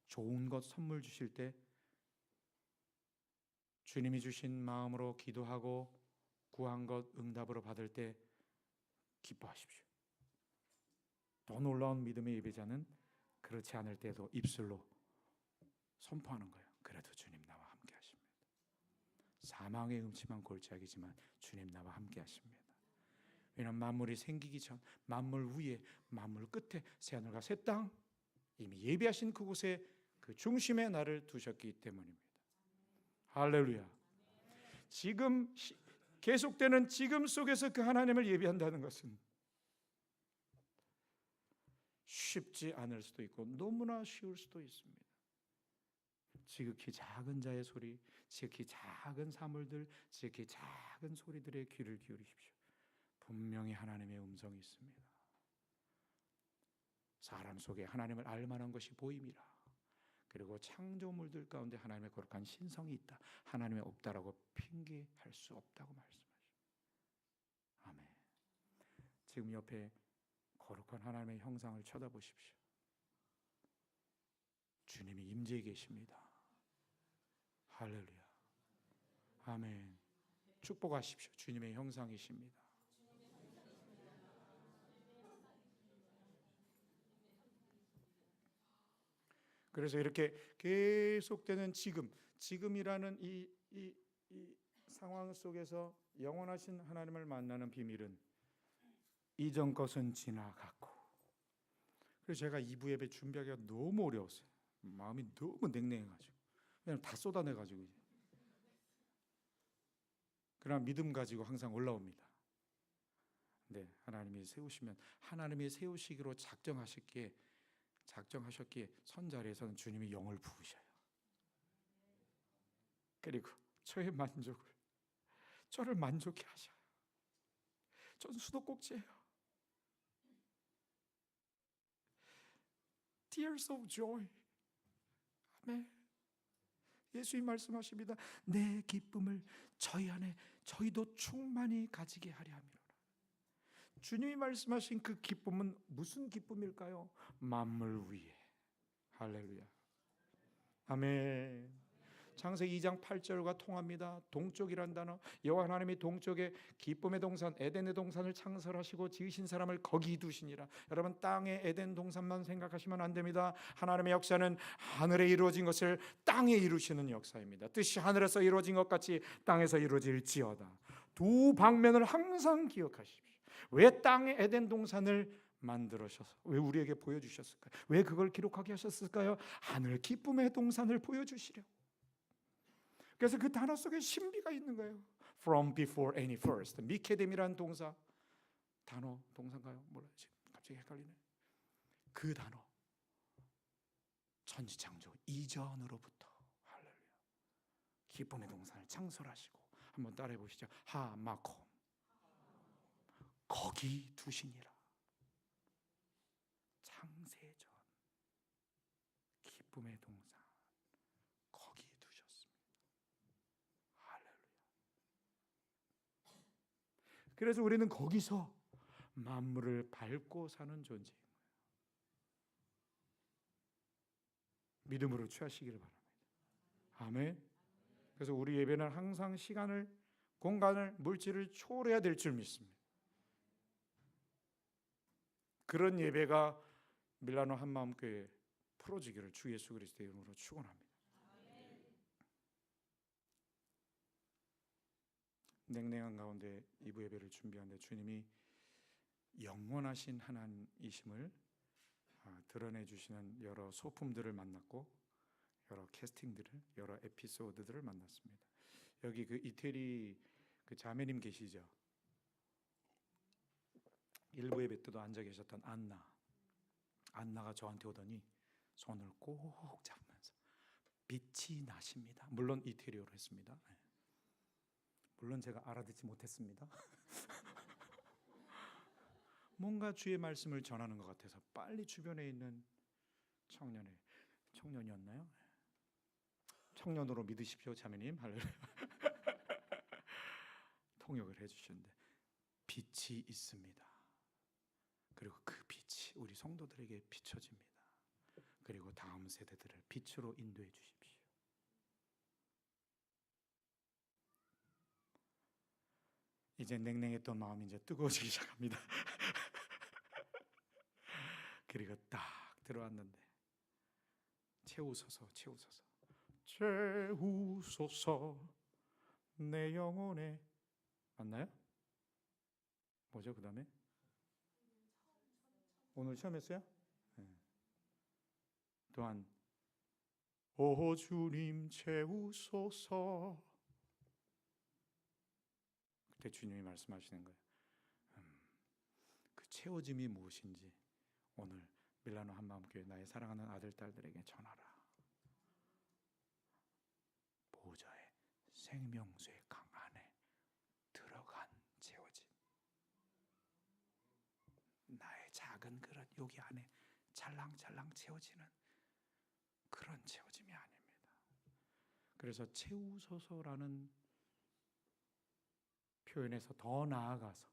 좋은 것 선물 주실 때 주님이 주신 마음으로 기도하고 구한 것 응답으로 받을 때 기뻐하십시오. 더 놀라운 믿음의 예배자는 그렇지 않을 때도 입술로 선포하는 거예요. 그래도 주님 나와 함께 하십니다. 사망의 음침한 골짜기지만 주님 나와 함께 하십니다. 왜냐하면 만물이 생기기 전, 만물 위에, 만물 끝에, 새하늘과 새 땅, 이미 예비하신 그곳에 그 중심에 나를 두셨기 때문입니다. 할렐루야. 지금 계속되는 지금 속에서 그 하나님을 예배한다는 것은 쉽지 않을 수도 있고 너무나 쉬울 수도 있습니다. 지극히 작은 자의 소리, 지극히 작은 사물들, 지극히 작은 소리들의 귀를 기울이십시오. 분명히 하나님의 음성이 있습니다. 사람 속에 하나님을 알만한 것이 보임이라. 그리고 창조물들 가운데 하나님의 거룩한 신성이 있다. 하나님이 없다라고 핑계할 수 없다고 말씀하십니다. 아멘. 지금 옆에 거룩한 하나님의 형상을 쳐다보십시오. 주님이 임재해 계십니다. 할렐루야. 아멘. 축복하십시오. 주님의 형상이십니다. 그래서 이렇게 계속되는 지금이라는 이 상황 속에서 영원하신 하나님을 만나는 비밀은 이전 것은 지나갔고, 그래서 제가 2부 예배 준비하기가 너무 어려웠어요. 마음이 너무 냉랭해가지고, 그냥 다 쏟아내가지고. 그러나 믿음 가지고 항상 올라옵니다. 네, 하나님이 세우시면, 하나님이 세우시기로 작정하셨기에 선자리에서는 주님이 영을 부으셔요. 그리고 저의 저를 만족해 하셔요. 전 수도꼭지예요. Tears of joy. 아멘. 예수님 말씀하십니다. 내 기쁨을 저희 안에 저희도 충만히 가지게 하려 함이로라. 주님이 말씀하신 그 기쁨은 무슨 기쁨일까요? 만물 위에. 할렐루야. 아멘. 창세기 2장 8절과 통합니다. 동쪽이란 단어, 여호와 하나님이 동쪽에 기쁨의 동산 에덴의 동산을 창설하시고 지으신 사람을 거기 두시니라. 여러분, 땅의 에덴 동산만 생각하시면 안 됩니다. 하나님의 역사는 하늘에 이루어진 것을 땅에 이루시는 역사입니다. 뜻이 하늘에서 이루어진 것 같이 땅에서 이루어질지어다. 두 방면을 항상 기억하십시오. 왜 땅의 에덴 동산을 만들어셔서 왜 우리에게 보여주셨을까요? 왜 그걸 기록하게 하셨을까요? 하늘 기쁨의 동산을 보여주시려. 그래서 그 단어 속에 신비가 있는 거예요. From before any first. 미케뎀이라는 동사인가요? 뭐라 지금 갑자기 헷갈리네. 그 단어 천지창조 이전으로부터, 할렐루야, 기쁨의 동산을 창설하시고, 한번 따라해 보시죠. 하마콤, 거기 두시니라. 창세전 기쁨의 동산 거기 두셨습니다. 할렐루야. 그래서 우리는 거기서 만물을 밟고 사는 존재인 거예요. 믿음으로 취하시기를 바랍니다. 아멘. 그래서 우리 예배는 항상 시간을, 공간을, 물질을 초월해야 될 줄 믿습니다. 그런 예배가 밀라노 한마음교회 풀어지기를 주 예수 그리스도의 이름으로 축원합니다. 냉랭한 가운데 2부 예배를 준비하는데 주님이 영원하신 하나님이심을 드러내 주시는 여러 소품들을 만났고 여러 캐스팅들을, 여러 에피소드들을 만났습니다. 여기 그 이태리 그 자매님 계시죠? 일부 예배 때도 앉아 계셨던 안나가 저한테 오더니 손을 꼭 잡으면서 빛이 나십니다. 물론 이태리어로 했습니다. 물론 제가 알아듣지 못했습니다. 뭔가 주의 말씀을 전하는 것 같아서 빨리 주변에 있는 청년이었나요? 청년으로 믿으십시오, 자매님. 통역을 해주셨는데 빛이 있습니다. 그리고 그 빛이 우리 성도들에게 비춰집니다. 그리고 다음 세대들을 빛으로 인도해 주십시오. 이제 냉랭했던 마음이 이제 뜨거워지기 시작합니다. 그리고 딱 들어왔는데 채우소서 내 영혼에, 맞나요? 뭐죠 그 다음에? 오늘 처음 했어요? 또한 오 주님 채우소서. 그때 주님이 말씀하시는 거예요. 그 채워짐이 무엇인지 오늘 밀라노 한마음교회 나의 사랑하는 아들 딸들에게 전하라. 보좌의 생명수의 강 안에 들어간 채워짐. 나의 작은 그릇 여기 안에 찰랑찰랑 채워지는 그런 채워짐이 아닙니다. 그래서 채우소서라는 표현에서 더 나아가서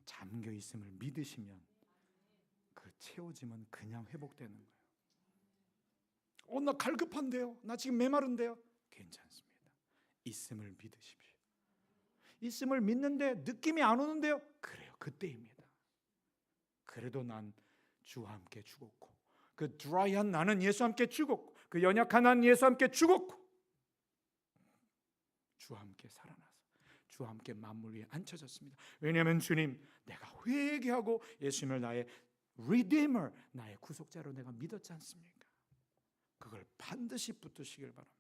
잠겨 있음을 믿으시면 그 채워짐은 그냥 회복되는 거예요. 나 갈급한데요. 나 지금 메마른데요. 괜찮습니다. 있음을 믿으십시오. 있음을 믿는데 느낌이 안 오는데요. 그래요. 그때입니다. 그래도 난 주와 함께 죽었고, 그 드라이한 나는 예수와 함께 죽었고, 그 연약한 나는 예수와 함께 죽었고, 주와 함께 살아나서 주와 함께 만물 위에 앉혀졌습니다. 왜냐하면 주님, 내가 회개하고 예수님을 나의 리디머, 나의 구속자로 내가 믿었지 않습니까? 그걸 반드시 붙드시길 바랍니다.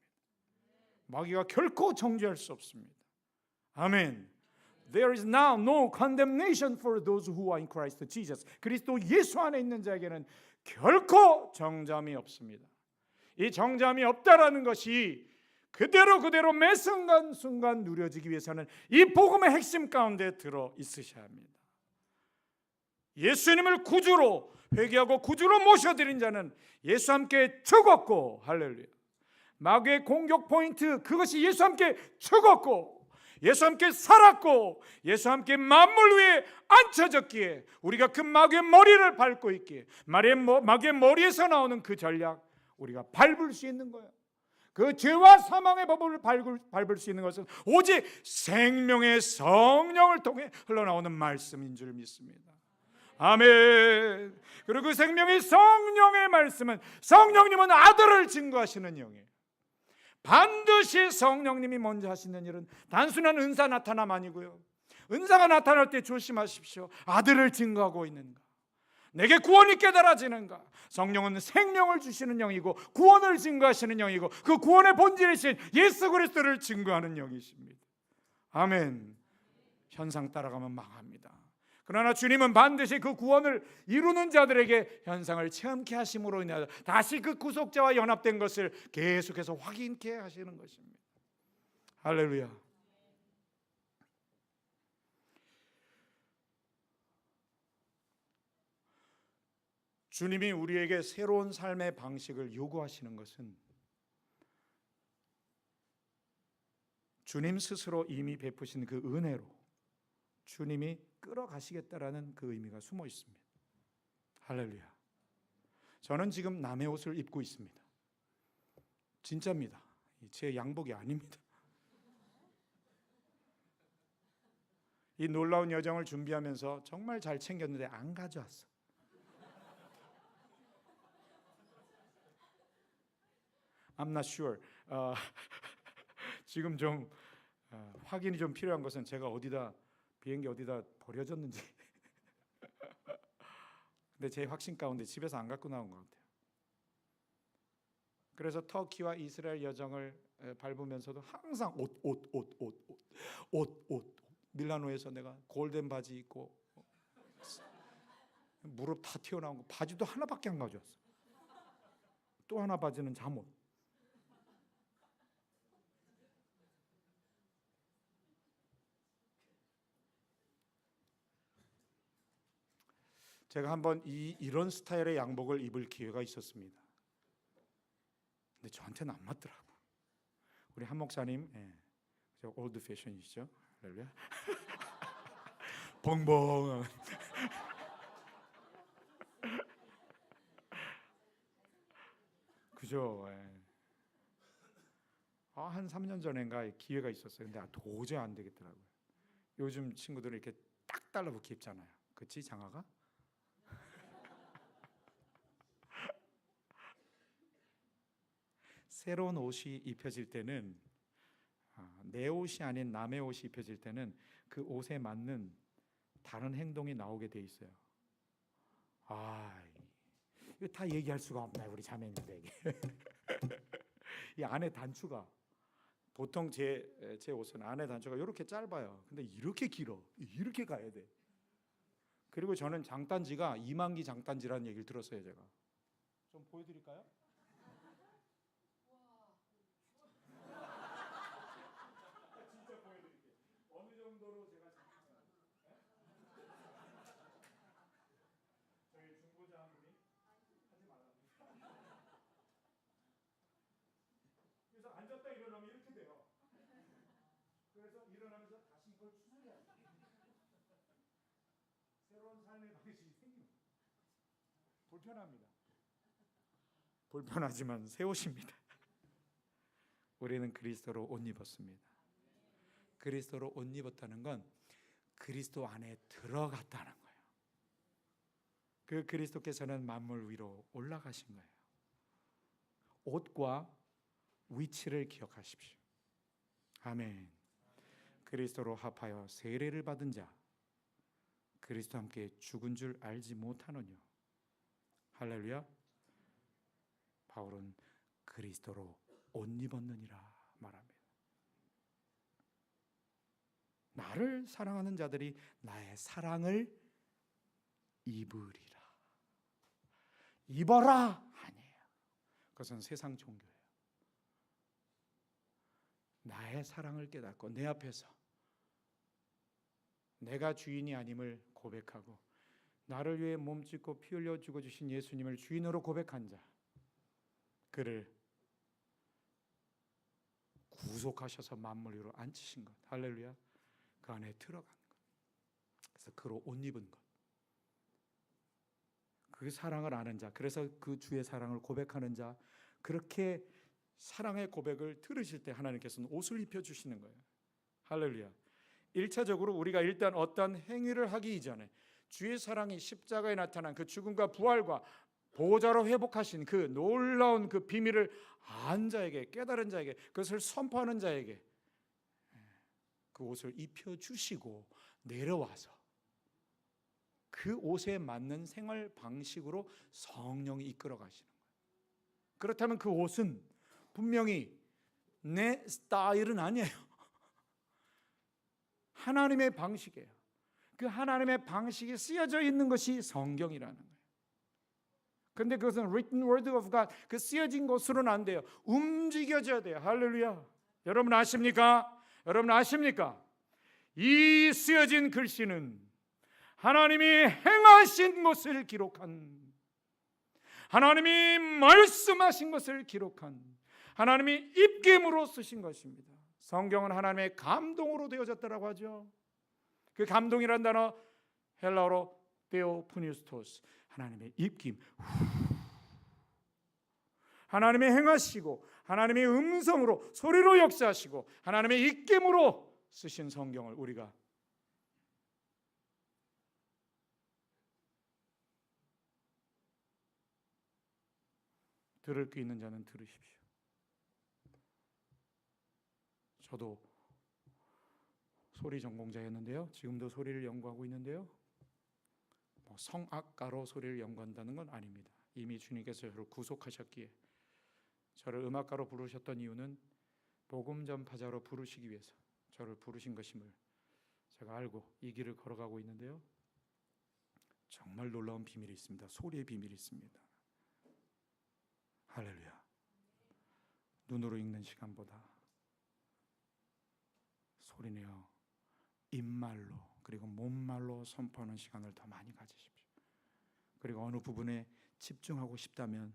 마귀가 결코 정죄할 수 없습니다. 아멘. There is now no condemnation for those who are in Christ Jesus. 그리스도 예수 안에 있는 자에게는 결코 정죄함이 없습니다. 이 정죄함이 없다라는 것이 그대로 매 순간 누려지기 위해서는 이 복음의 핵심 가운데 들어 있으셔야 합니다. 예수님을 구주로 회개하고 구주로 모셔드린 자는 예수와 함께 죽었고, 할렐루야. 마귀의 공격 포인트, 그것이 예수와 함께 죽었고 예수와 함께 살았고 예수와 함께 만물 위에 앉혀졌기에 우리가 그 마귀의 머리를 밟고 있기에 마귀의 머리에서 나오는 그 전략 우리가 밟을 수 있는 거예요. 그 죄와 사망의 법을 밟을 수 있는 것은 오직 생명의 성령을 통해 흘러나오는 말씀인 줄 믿습니다. 아멘. 그리고 그 생명의 성령의 말씀은 성령님은 아들을 증거하시는 영이에요. 반드시 성령님이 먼저 하시는 일은 단순한 은사 나타남 아니고요. 은사가 나타날 때 조심하십시오. 아들을 증거하고 있는가? 내게 구원이 깨달아지는가? 성령은 생명을 주시는 영이고 구원을 증거하시는 영이고 그 구원의 본질이신 예수 그리스도를 증거하는 영이십니다. 아멘. 현상 따라가면 망합니다. 그러나 주님은 반드시 그 구원을 이루는 자들에게 현상을 체험케 하심으로 인하여 다시 그 구속자와 연합된 것을 계속해서 확인케 하시는 것입니다. 할렐루야. 주님이 우리에게 새로운 삶의 방식을 요구하시는 것은 주님 스스로 이미 베푸신 그 은혜로 주님이 끌어가시겠다라는 그 의미가 숨어 있습니다. 할렐루야. 저는 지금 남의 옷을 입고 있습니다. 진짜입니다. 제 양복이 아닙니다. 이 놀라운 여정을 준비하면서 정말 잘 챙겼는데 안 가져왔어. I'm not sure. 지금 좀 확인이 좀 필요한 것은 제가 비행기 어디다 버려졌는지. 근데 제 확신 가운데 집에서 안 갖고 나온 것 같아요. 그래서 터키와 이스라엘 여정을 밟으면서도 항상 옷. 밀라노에서 내가 골덴 바지 입고 무릎 다 튀어나온 거, 바지도 하나밖에 안 가져왔어. 또 하나 바지는 잠옷. 제가 한번 이런 스타일의 양복을 입을 기회가 있었습니다. 근데 저한테는 안 맞더라고. 우리 한 목사님, 저 올드 패션이시죠? 할렐루야. 벙벙. 그죠? 한 3년 전인가 기회가 있었어요. 근데 도저히 안 되겠더라고요. 요즘 친구들은 이렇게 딱 달라붙게 입잖아요. 그치, 장화가? 새로운 옷이 입혀질 때는, 내 옷이 아닌 남의 옷이 입혀질 때는 그 옷에 맞는 다른 행동이 나오게 돼 있어요. 이거 다 얘기할 수가 없나요, 우리 자매님들에게? 이 안에 단추가, 보통 제 옷은 안에 단추가 이렇게 짧아요. 근데 이렇게 길어. 이렇게 가야 돼. 그리고 저는 장단지가 이만기 장단지라는 얘기를 들었어요. 제가 좀 보여드릴까요? 진짜 보여드릴게요. 어느 정도로 제가 저희 중보자 한 분이 하지 말라고. 그래서 앉았다 일어나면 이렇게 돼요. 그래서 일어나면서 다시 이걸 추스려야 돼. 새로운 삶의 방식이 생깁니다. 불편합니다. 불편하지만 새 옷입니다. 우리는 그리스도로 옷 입었습니다. 그리스도로 옷 입었다는 건 그리스도 안에 들어갔다는 거예요. 그 그리스도께서는 만물 위로 올라가신 거예요. 옷과 위치를 기억하십시오. 아멘. 그리스도로 합하여 세례를 받은 자, 그리스도와 함께 죽은 줄 알지 못하느뇨. 할렐루야. 바울은 그리스도로 옷 입었느니라 말합니다. 나를 사랑하는 자들이 나의 사랑을 입으리라. 입어라 아니에요. 그것은 세상 종교예요. 나의 사랑을 깨닫고 내 앞에서 내가 주인이 아님을 고백하고 나를 위해 몸짓고 피 흘려 죽어주신 예수님을 주인으로 고백한 자, 그를 구속하셔서 만물 위로 앉히신 것, 할렐루야. 그 안에 들어간 것, 그래서 그로 옷 입은 것, 그 사랑을 아는 자, 그래서 그 주의 사랑을 고백하는 자, 그렇게 사랑의 고백을 들으실 때 하나님께서는 옷을 입혀주시는 거예요. 할렐루야. 1차적으로 우리가 일단 어떤 행위를 하기 이전에 주의 사랑이 십자가에 나타난 그 죽음과 부활과 보호자로 회복하신 그 놀라운 그 비밀을 안 자에게, 깨달은 자에게, 그것을 선포하는 자에게 그 옷을 입혀주시고 내려와서 그 옷에 맞는 생활 방식으로 성령이 이끌어 가시는 거예요. 그렇다면 그 옷은 분명히 내 스타일은 아니에요. 하나님의 방식이에요. 그 하나님의 방식이 쓰여져 있는 것이 성경이라는 거예요. 그런데 그것은 written word of God, 그 쓰여진 것으로는 안 돼요. 움직여져야 돼요. 할렐루야. 여러분 아십니까? 여러분 아십니까? 이 쓰여진 글씨는 하나님이 행하신 것을 기록한, 하나님이 말씀하신 것을 기록한, 하나님이 입김으로 쓰신 것입니다. 성경은 하나님의 감동으로 되어졌다라고 하죠. 그 감동이란 단어 헬라어로 테오프니스토스, 하나님의 입김, 하나님이 행하시고 하나님의 음성으로 소리로 역사하시고 하나님의 입김으로 쓰신 성경을 우리가 들을 수 있는 자는 들으십시오. 저도 소리 전공자였는데요. 지금도 소리를 연구하고 있는데요. 성악가로 소리를 연구한다는 건 아닙니다. 이미 주님께서 저를 구속하셨기에 저를 음악가로 부르셨던 이유는 복음 전파자로 부르시기 위해서 저를 부르신 것임을 제가 알고 이 길을 걸어가고 있는데요, 정말 놀라운 비밀이 있습니다. 소리의 비밀이 있습니다. 할렐루야. 눈으로 읽는 시간보다 소리내어 입말로 그리고 몸말로 선포하는 시간을 더 많이 가지십시오. 그리고 어느 부분에 집중하고 싶다면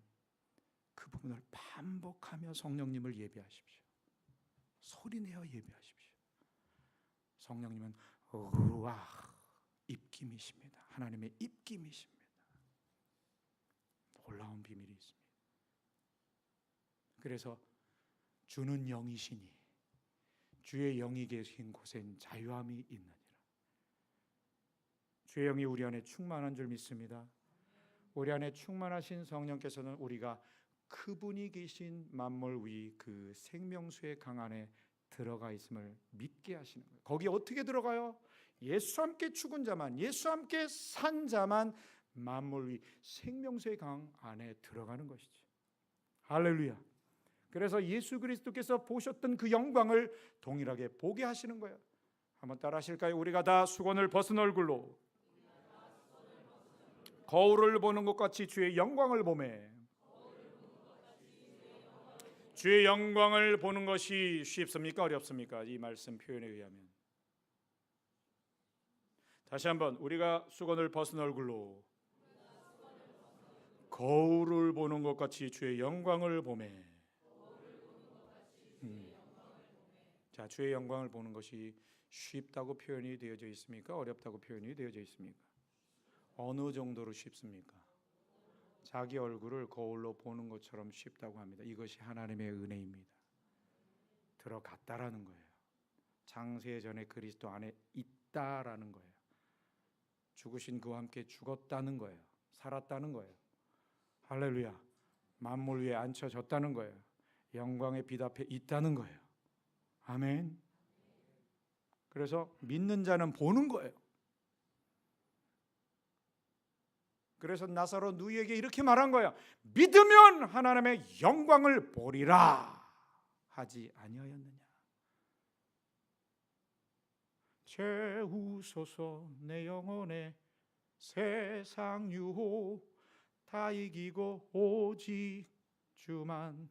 그 부분을 반복하며 성령님을 예배하십시오. 소리내어 예배하십시오. 성령님은 우와, 입김이십니다. 하나님의 입김이십니다. 놀라운 비밀이 있습니다. 그래서 주는 영이시니 주의 영이 계신 곳엔 자유함이 있느니라. 주의 영이 우리 안에 충만한 줄 믿습니다. 우리 안에 충만하신 성령께서는 우리가 그분이 계신 만물 위 그 생명수의 강 안에 들어가 있음을 믿게 하시는 거예요. 거기 어떻게 들어가요? 예수와 함께 죽은 자만, 예수와 함께 산 자만 만물 위 생명수의 강 안에 들어가는 것이죠. 할렐루야. 그래서 예수 그리스도께서 보셨던 그 영광을 동일하게 보게 하시는 거예요. 한번 따라 하실까요? 우리가 다 수건을 벗은 얼굴로 거울을 보는 것 같이 주의 영광을 보매. 주의 영광을 보는 것이 쉽습니까? 어렵습니까? 이 말씀 표현에 의하면. 다시 한번, 우리가 수건을 벗은 얼굴로 거울을 보는 것 같이 주의 영광을 보매. 자, 주의 영광을 보는 것이 쉽다고 표현이 되어져 있습니까? 어렵다고 표현이 되어져 있습니까? 어느 정도로 쉽습니까? 자기 얼굴을 거울로 보는 것처럼 쉽다고 합니다. 이것이 하나님의 은혜입니다. 들어갔다라는 거예요. 창세전에 그리스도 안에 있다라는 거예요. 죽으신 그와 함께 죽었다는 거예요. 살았다는 거예요. 할렐루야. 만물 위에 앉혀졌다는 거예요. 영광의 빛 앞에 있다는 거예요. 아멘. 그래서 믿는 자는 보는 거예요. 그래서 나사로 누이에게 이렇게 말한 거야. 믿으면 하나님의 영광을 보리라 하지 아니하였느냐. 채우소서 내 영혼에 세상 유혹 다 이기고 오직 주만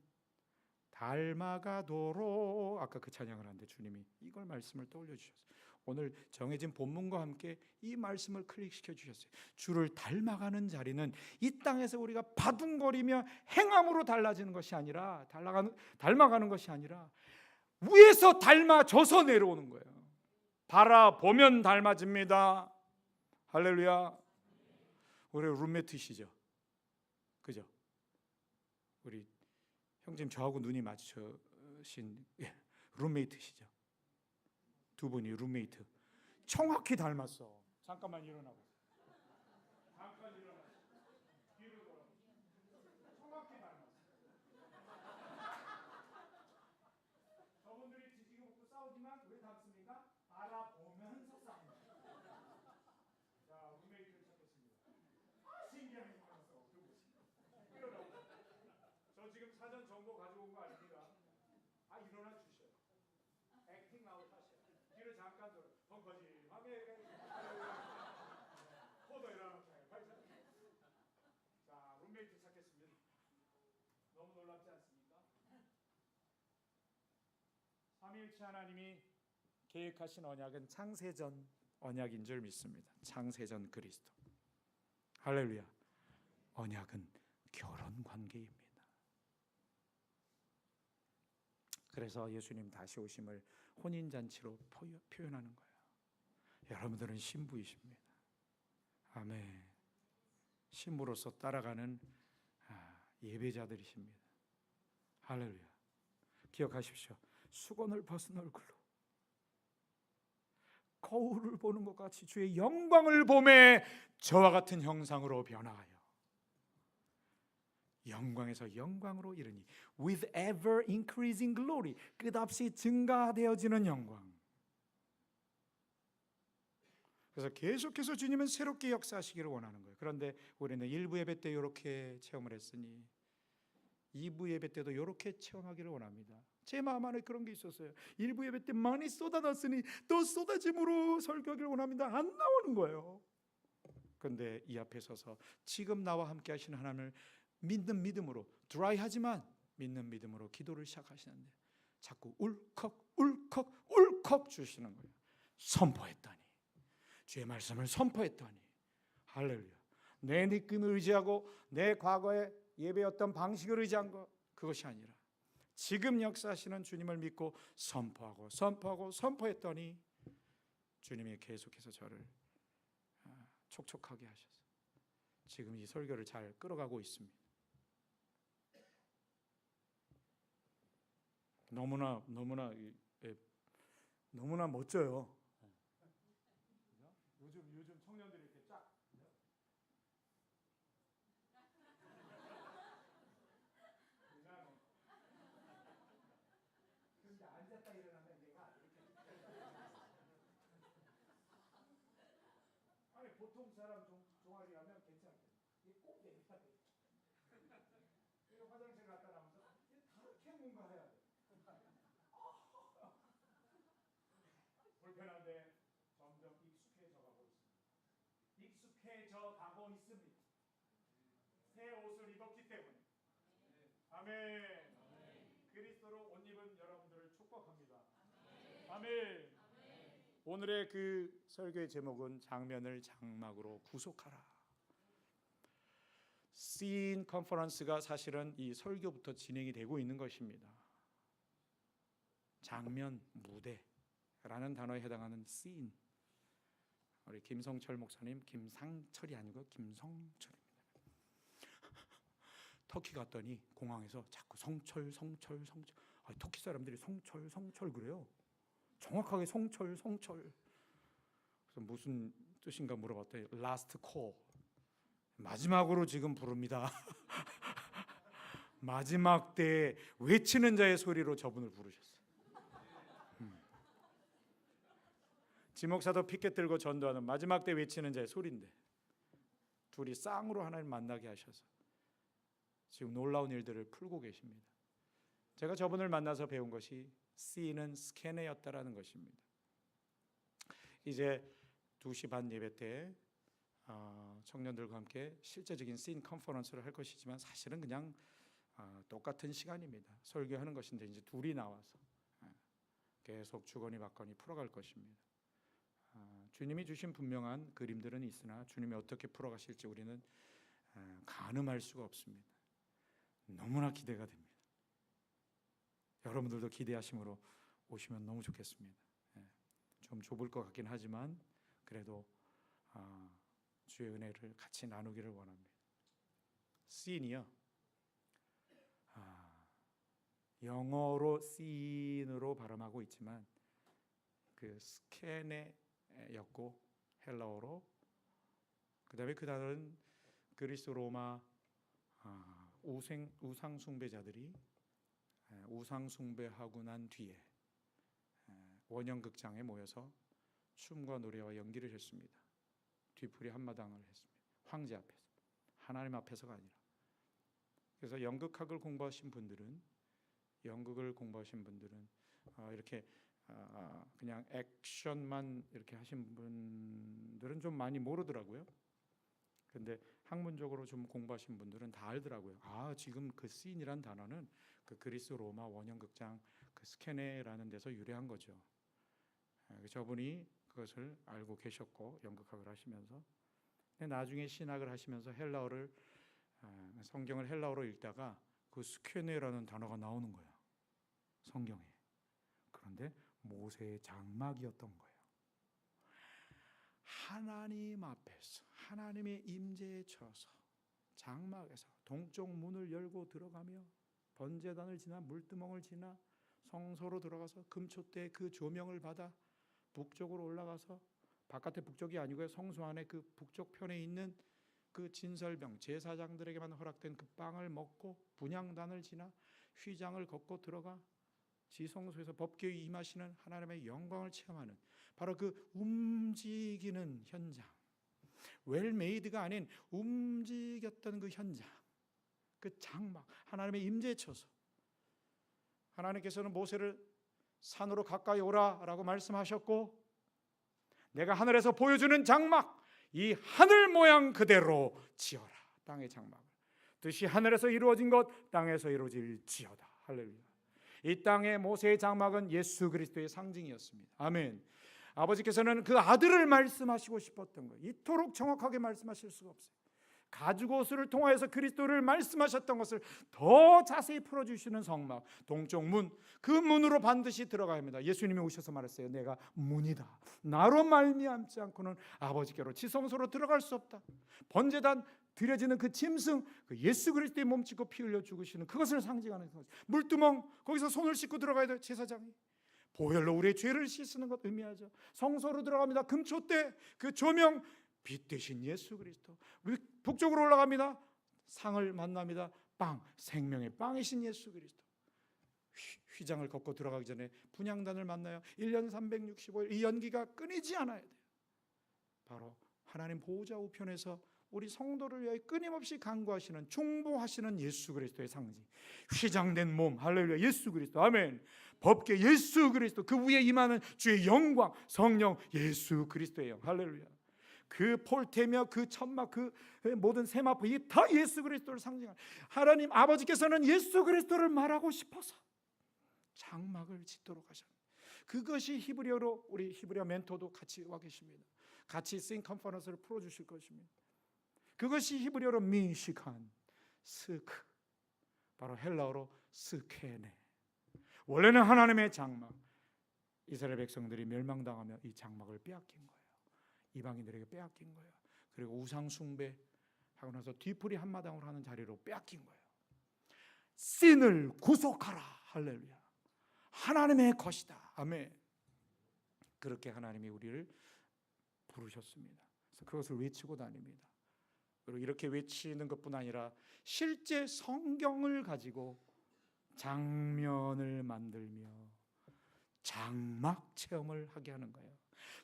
닮아가도록. 아까 그 찬양을 하는데 주님이 이걸 말씀을 떠올려 주셨어요. 오늘 정해진 본문과 함께 이 말씀을 클릭시켜 주셨어요. 주를 닮아가는 자리는 이 땅에서 우리가 바둥거리며 행함으로 달라지는 것이 아니라 닮아가는 것이 아니라 위에서 닮아져서 내려오는 거예요. 바라보면 닮아집니다. 할렐루야. 우리 룸메이트시죠? 그죠? 우리 형님 저하고 눈이 맞추신 룸메이트시죠? 두 분이 룸메이트 정확히 닮았어. 잠깐만 일어나고. 잠깐 일어나. 뒤로 돌아. 정확히 닮았어. 저분들이 뒤지고 먹고 싸우지만 왜 닮습니까? 바라보면서 싸웁니다. 자, 룸메이트를 찾겠습니다. 신기하게 닮았어. 두 분. 일어나고. 저 지금 사전 정보 가지고 온 거 아닙니다. 일어나 주셔. 액팅 아웃 하셔. 뒤를 잠깐 돌아. 벙커짐하게 포도 일어나면 자, 룸메이트 찾겠습니다. 너무 놀랍지 않습니까? 삼위일체 하나님이 계획하신 언약은 창세전 언약인 줄 믿습니다. 창세전 그리스도. 할렐루야. 언약은 결혼 관계입니다. 그래서 예수님 다시 오심을 혼인잔치로 표현하는 거예요. 여러분들은 신부이십니다. 아멘. 신부로서 따라가는 예배자들이십니다. 할렐루야. 기억하십시오. 수건을 벗은 얼굴로 거울을 보는 것 같이 주의 영광을 보매 저와 같은 형상으로 변화하여 영광에서 영광으로 이르니 with ever increasing glory, 끝없이 증가되어지는 영광. 그래서 계속해서 주님은 새롭게 역사하시기를 원하는 거예요. 그런데 우리는 1부 예배 때 이렇게 체험을 했으니 2부 예배 때도 이렇게 체험하기를 원합니다. 제 마음 안에 그런 게 있었어요. 1부 예배 때 많이 쏟아놨으니 또 쏟아짐으로 설교하기를 원합니다. 안 나오는 거예요. 그런데 이 앞에 서서 지금 나와 함께 하시는 하나님을 믿는 믿음으로, 드라이하지만 믿는 믿음으로 기도를 시작하시는데 자꾸 울컥 울컥 울컥 주시는 거예요. 선포했더니, 주의 말씀을 선포했더니, 할렐루야. 내 느낌을 의지하고 내 과거에 예배였던 방식을 의지한 것, 그것이 아니라 지금 역사하시는 주님을 믿고 선포하고 선포하고 선포했더니 주님이 계속해서 저를 촉촉하게 하셔서 지금 이 설교를 잘 끌어가고 있습니다. 너무나 멋져요. 요즘 청년들이 이렇게 쫙 근데 앉았다 일어나면 내가 이렇게 아니 보통 사람 종아리 하면 괜찮겠네. 이게 꼭 내려야 돼. 그리고 화장실 갔다 나오면서 그렇게 뭔가 해야 돼. 불편한데 점점 익숙해져 가고 있습니다. 익숙해져 가고 있습니다. 새 옷을 입었기 때문에. 아멘. 그리스도로 옷 입은 여러분들을 축복합니다. 아멘. 오늘의 그 설교의 제목은 장면을 장막으로 구속하라. 씬 컨퍼런스가 사실은 이 설교부터 진행이 되고 있는 것입니다. 장면, 무대라는 단어에 해당하는 씬. 우리 김성철 목사님, 김상철이 아니고 김성철입니다. 터키 갔더니 공항에서 자꾸 성철. 터키 사람들이 성철 그래요. 정확하게 성철. 그래서 무슨 뜻인가 물어봤더니 라스트 콜, 마지막으로 지금 부릅니다. 마지막 때 외치는 자의 소리로 저분을 부르셨어요. 지목사도 피켓 들고 전도하는 마지막 때 외치는 자의 소리인데 둘이 쌍으로 하나님 만나게 하셔서 지금 놀라운 일들을 풀고 계십니다. 제가 저분을 만나서 배운 것이 C는 스캐너였다라는 것입니다. 이제 2시 반 예배 때 청년들과 함께 실제적인 씬 컨퍼런스를 할 것이지만 사실은 그냥 똑같은 시간입니다. 설교하는 것인데 이제 둘이 나와서 계속 주거니 받거니 풀어갈 것입니다. 주님이 주신 분명한 그림들은 있으나 주님이 어떻게 풀어가실지 우리는 가늠할 수가 없습니다. 너무나 기대가 됩니다. 여러분들도 기대하심으로 오시면 너무 좋겠습니다. 좀 좁을 것 같긴 하지만 그래도 주의 은혜를 같이 나누기를 원합니다. 씬이요, 영어로 씬으로 발음하고 있지만 그 스케네였고 헬라어로, 그 다음에 그 단어는 그리스 로마 우상 숭배자들이 우상 숭배하고 난 뒤에 원형극장에 모여서 춤과 노래와 연기를 했습니다. 뒤풀이 한마당을 했습니다. 황제 앞에서, 하나님 앞에서가 아니라. 그래서 연극을 공부하신 분들은 이렇게 그냥 액션만 이렇게 하신 분들은 좀 많이 모르더라고요. 근데 학문적으로 좀 공부하신 분들은 다 알더라고요. 지금 그 씬이란 단어는 그 그리스 로마 원형극장 그 스케네라는 데서 유래한 거죠. 저분이 그것을 알고 계셨고 연극학을 하시면서, 나중에 신학을 하시면서 헬라어를 성경을 헬라어로 읽다가 그 스케네라는 단어가 나오는 거야, 성경에. 그런데 모세의 장막이었던 거예요. 하나님 앞에서 하나님의 임재에 처서 장막에서 동쪽 문을 열고 들어가며 번제단을 지나 물두멍을 지나 성소로 들어가서 금초대 그 조명을 받아 북쪽으로 올라가서, 바깥에 북쪽이 아니고요, 성소 안에 그 북쪽 편에 있는 그 진설병, 제사장들에게만 허락된 그 빵을 먹고 분향단을 지나 휘장을 걷고 들어가 지성소에서 법궤에 임하시는 하나님의 영광을 체험하는 바로 그 움직이는 현장, 웰메이드가 아닌 움직였던 그 현장, 그 장막, 하나님의 임재에 쳐서 하나님께서는 모세를 산으로 가까이 오라라고 말씀하셨고, 내가 하늘에서 보여주는 장막, 이 하늘 모양 그대로 지어라. 땅의 장막을 뜻이 하늘에서 이루어진 것 땅에서 이루어질지어다. 할렐루야. 이 땅의 모세의 장막은 예수 그리스도의 상징이었습니다. 아멘. 아버지께서는 그 아들을 말씀하시고 싶었던 거예요. 이토록 정확하게 말씀하실 수가 없어요. 가죽옷을 통하여서 그리스도를 말씀하셨던 것을 더 자세히 풀어주시는 성막, 동쪽 문, 그 문으로 반드시 들어가야 합니다. 예수님이 오셔서 말했어요. 내가 문이다. 나로 말미암지 않고는 아버지께로 지성소로 들어갈 수 없다. 번제단 드려지는 그 짐승, 그 예수 그리스도의 몸짓고 피 흘려 죽으시는 그것을 상징하는 것. 물두멍, 거기서 손을 씻고 들어가야 돼요. 제사장이 보혈로 우리의 죄를 씻는 것 의미하죠. 성소로 들어갑니다. 금초대 그 조명, 빛 대신 예수 그리스도. 우리 북쪽으로 올라갑니다. 상을 만납니다. 빵, 생명의 빵이신 예수 그리스도. 휘장을 걷고 들어가기 전에 분향단을 만나요. 1년 365일 이 연기가 끊이지 않아야 돼요. 바로 하나님 보호자 우편에서 우리 성도를 위하여 끊임없이 간구하시는, 중보하시는 예수 그리스도의 상징. 휘장된 몸, 할렐루야, 예수 그리스도. 아멘. 법계 예수 그리스도, 그 위에 임하는 주의 영광, 성령 예수 그리스도예요. 할렐루야. 그 폴테며 그 천막, 그 모든 세마포, 이 다 예수 그리스도를 상징하는, 하나님 아버지께서는 예수 그리스도를 말하고 싶어서 장막을 짓도록 하셨습니다. 그것이 히브리어로, 우리 히브리어 멘토도 같이 와 계십니다. 같이 싱 컨퍼런스를 풀어주실 것입니다. 그것이 히브리어로 미시칸, 스크, 바로 헬라어로 스케네. 원래는 하나님의 장막, 이스라엘 백성들이 멸망당하며 이 장막을 빼앗긴 거예요. 이방인들에게 빼앗긴 거예요. 그리고 우상 숭배 하고 나서 뒤풀이 한마당으로 하는 자리로 빼앗긴 거예요. 씬을 구속하라. 할렐루야. 하나님의 것이다. 아멘. 그렇게 하나님이 우리를 부르셨습니다. 그래서 그것을 외치고 다닙니다. 그리고 이렇게 외치는 것뿐 아니라 실제 성경을 가지고 장면을 만들며 장막 체험을 하게 하는 거예요.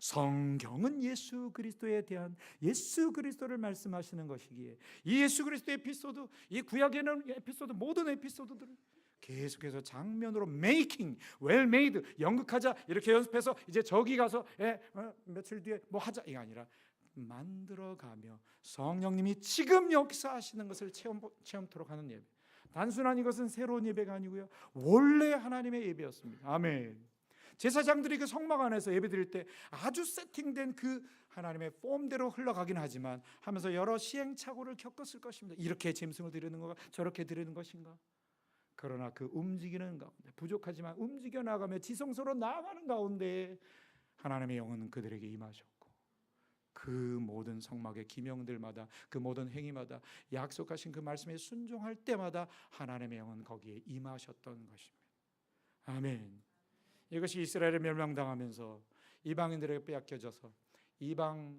성경은 예수 그리스도에 대한, 예수 그리스도를 말씀하시는 것이기에 이 예수 그리스도 에피소드, 이 구약에는 에피소드, 모든 에피소드들을 계속해서 장면으로 메이킹, 웰 메이드, 연극하자 이렇게 연습해서 이제 저기 가서 며칠 뒤에 뭐 하자, 이게 아니라 만들어가며 성령님이 지금 역사하시는 것을 체험토록 하는 예배. 단순한 이것은 새로운 예배가 아니고요, 원래 하나님의 예배였습니다. 아멘. 제사장들이 그 성막 안에서 예배드릴 때 아주 세팅된 그 하나님의 폼대로 흘러가긴 하지만 하면서 여러 시행착오를 겪었을 것입니다. 이렇게 짐승을 드리는 건가, 저렇게 드리는 것인가. 그러나 그 움직이는 가운데, 부족하지만 움직여 나가며 지성소로 나아가는 가운데 하나님의 영은 그들에게 임하셨고, 그 모든 성막의 기명들마다, 그 모든 행위마다 약속하신 그 말씀에 순종할 때마다 하나님의 영은 거기에 임하셨던 것입니다. 아멘. 이것이 이스라엘에 멸망당하면서 이방인들에게 빼앗겨져서 이방인들의